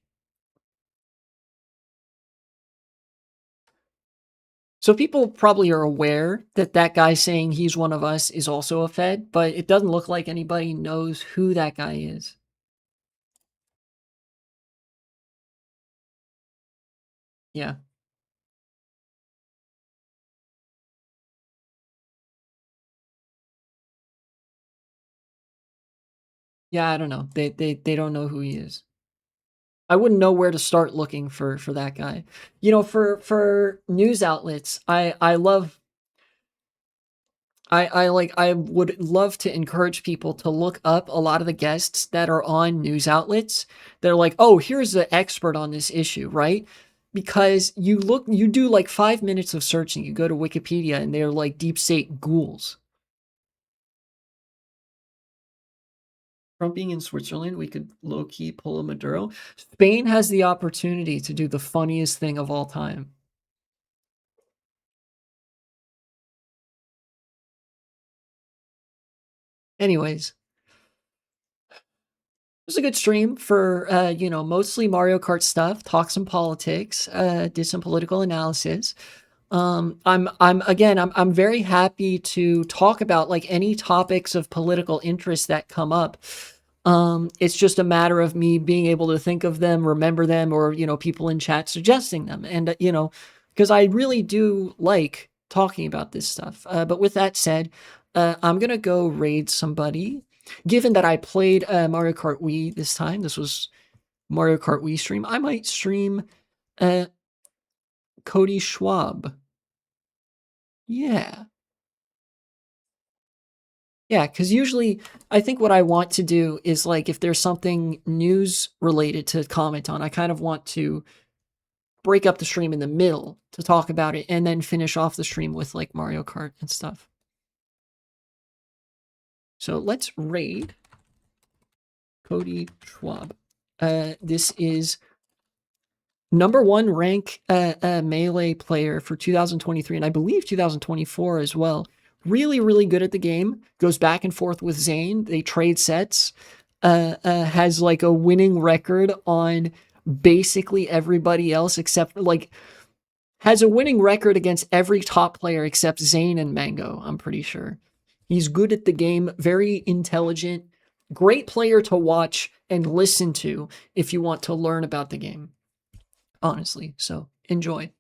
so people probably are aware that that guy saying he's one of us is also a Fed, but it doesn't look like anybody knows who that guy is. Yeah. Yeah, I don't know. They don't know who he is. I wouldn't know where to start looking for that guy. You know, for news outlets, I love I would love to encourage people to look up a lot of the guests that are on news outlets. They're like, oh, here's the expert on this issue, right? Because you do like 5 minutes of searching, you go to Wikipedia, and they're like deep state ghouls. Trump being in Switzerland, we could low key pull a Maduro. Spain has the opportunity to do the funniest thing of all time. Anyways, it was a good stream for mostly Mario Kart stuff, talk some politics, did some political analysis. I'm very happy to talk about like any topics of political interest that come up. It's just a matter of me being able to think of them, remember them, or people in chat suggesting them, and because I really do like talking about this stuff. But with that said, I'm gonna go raid somebody. Given that I played Mario Kart Wii this time, this was Mario Kart Wii stream. I might stream Cody Schwab. Yeah. Yeah, because usually I think what I want to do is like if there's something news related to comment on, I kind of want to break up the stream in the middle to talk about it and then finish off the stream with like Mario Kart and stuff. So let's raid Cody Schwab. This is #1 rank Melee player for 2023 and I believe 2024 as well. Really, really good at the game. Goes back and forth with Zane. They trade sets. Has like a winning record on basically everybody else except like has a winning record against every top player except Zane and Mango, I'm pretty sure. He's good at the game, very intelligent, great player to watch and listen to if you want to learn about the game. Honestly, so enjoy.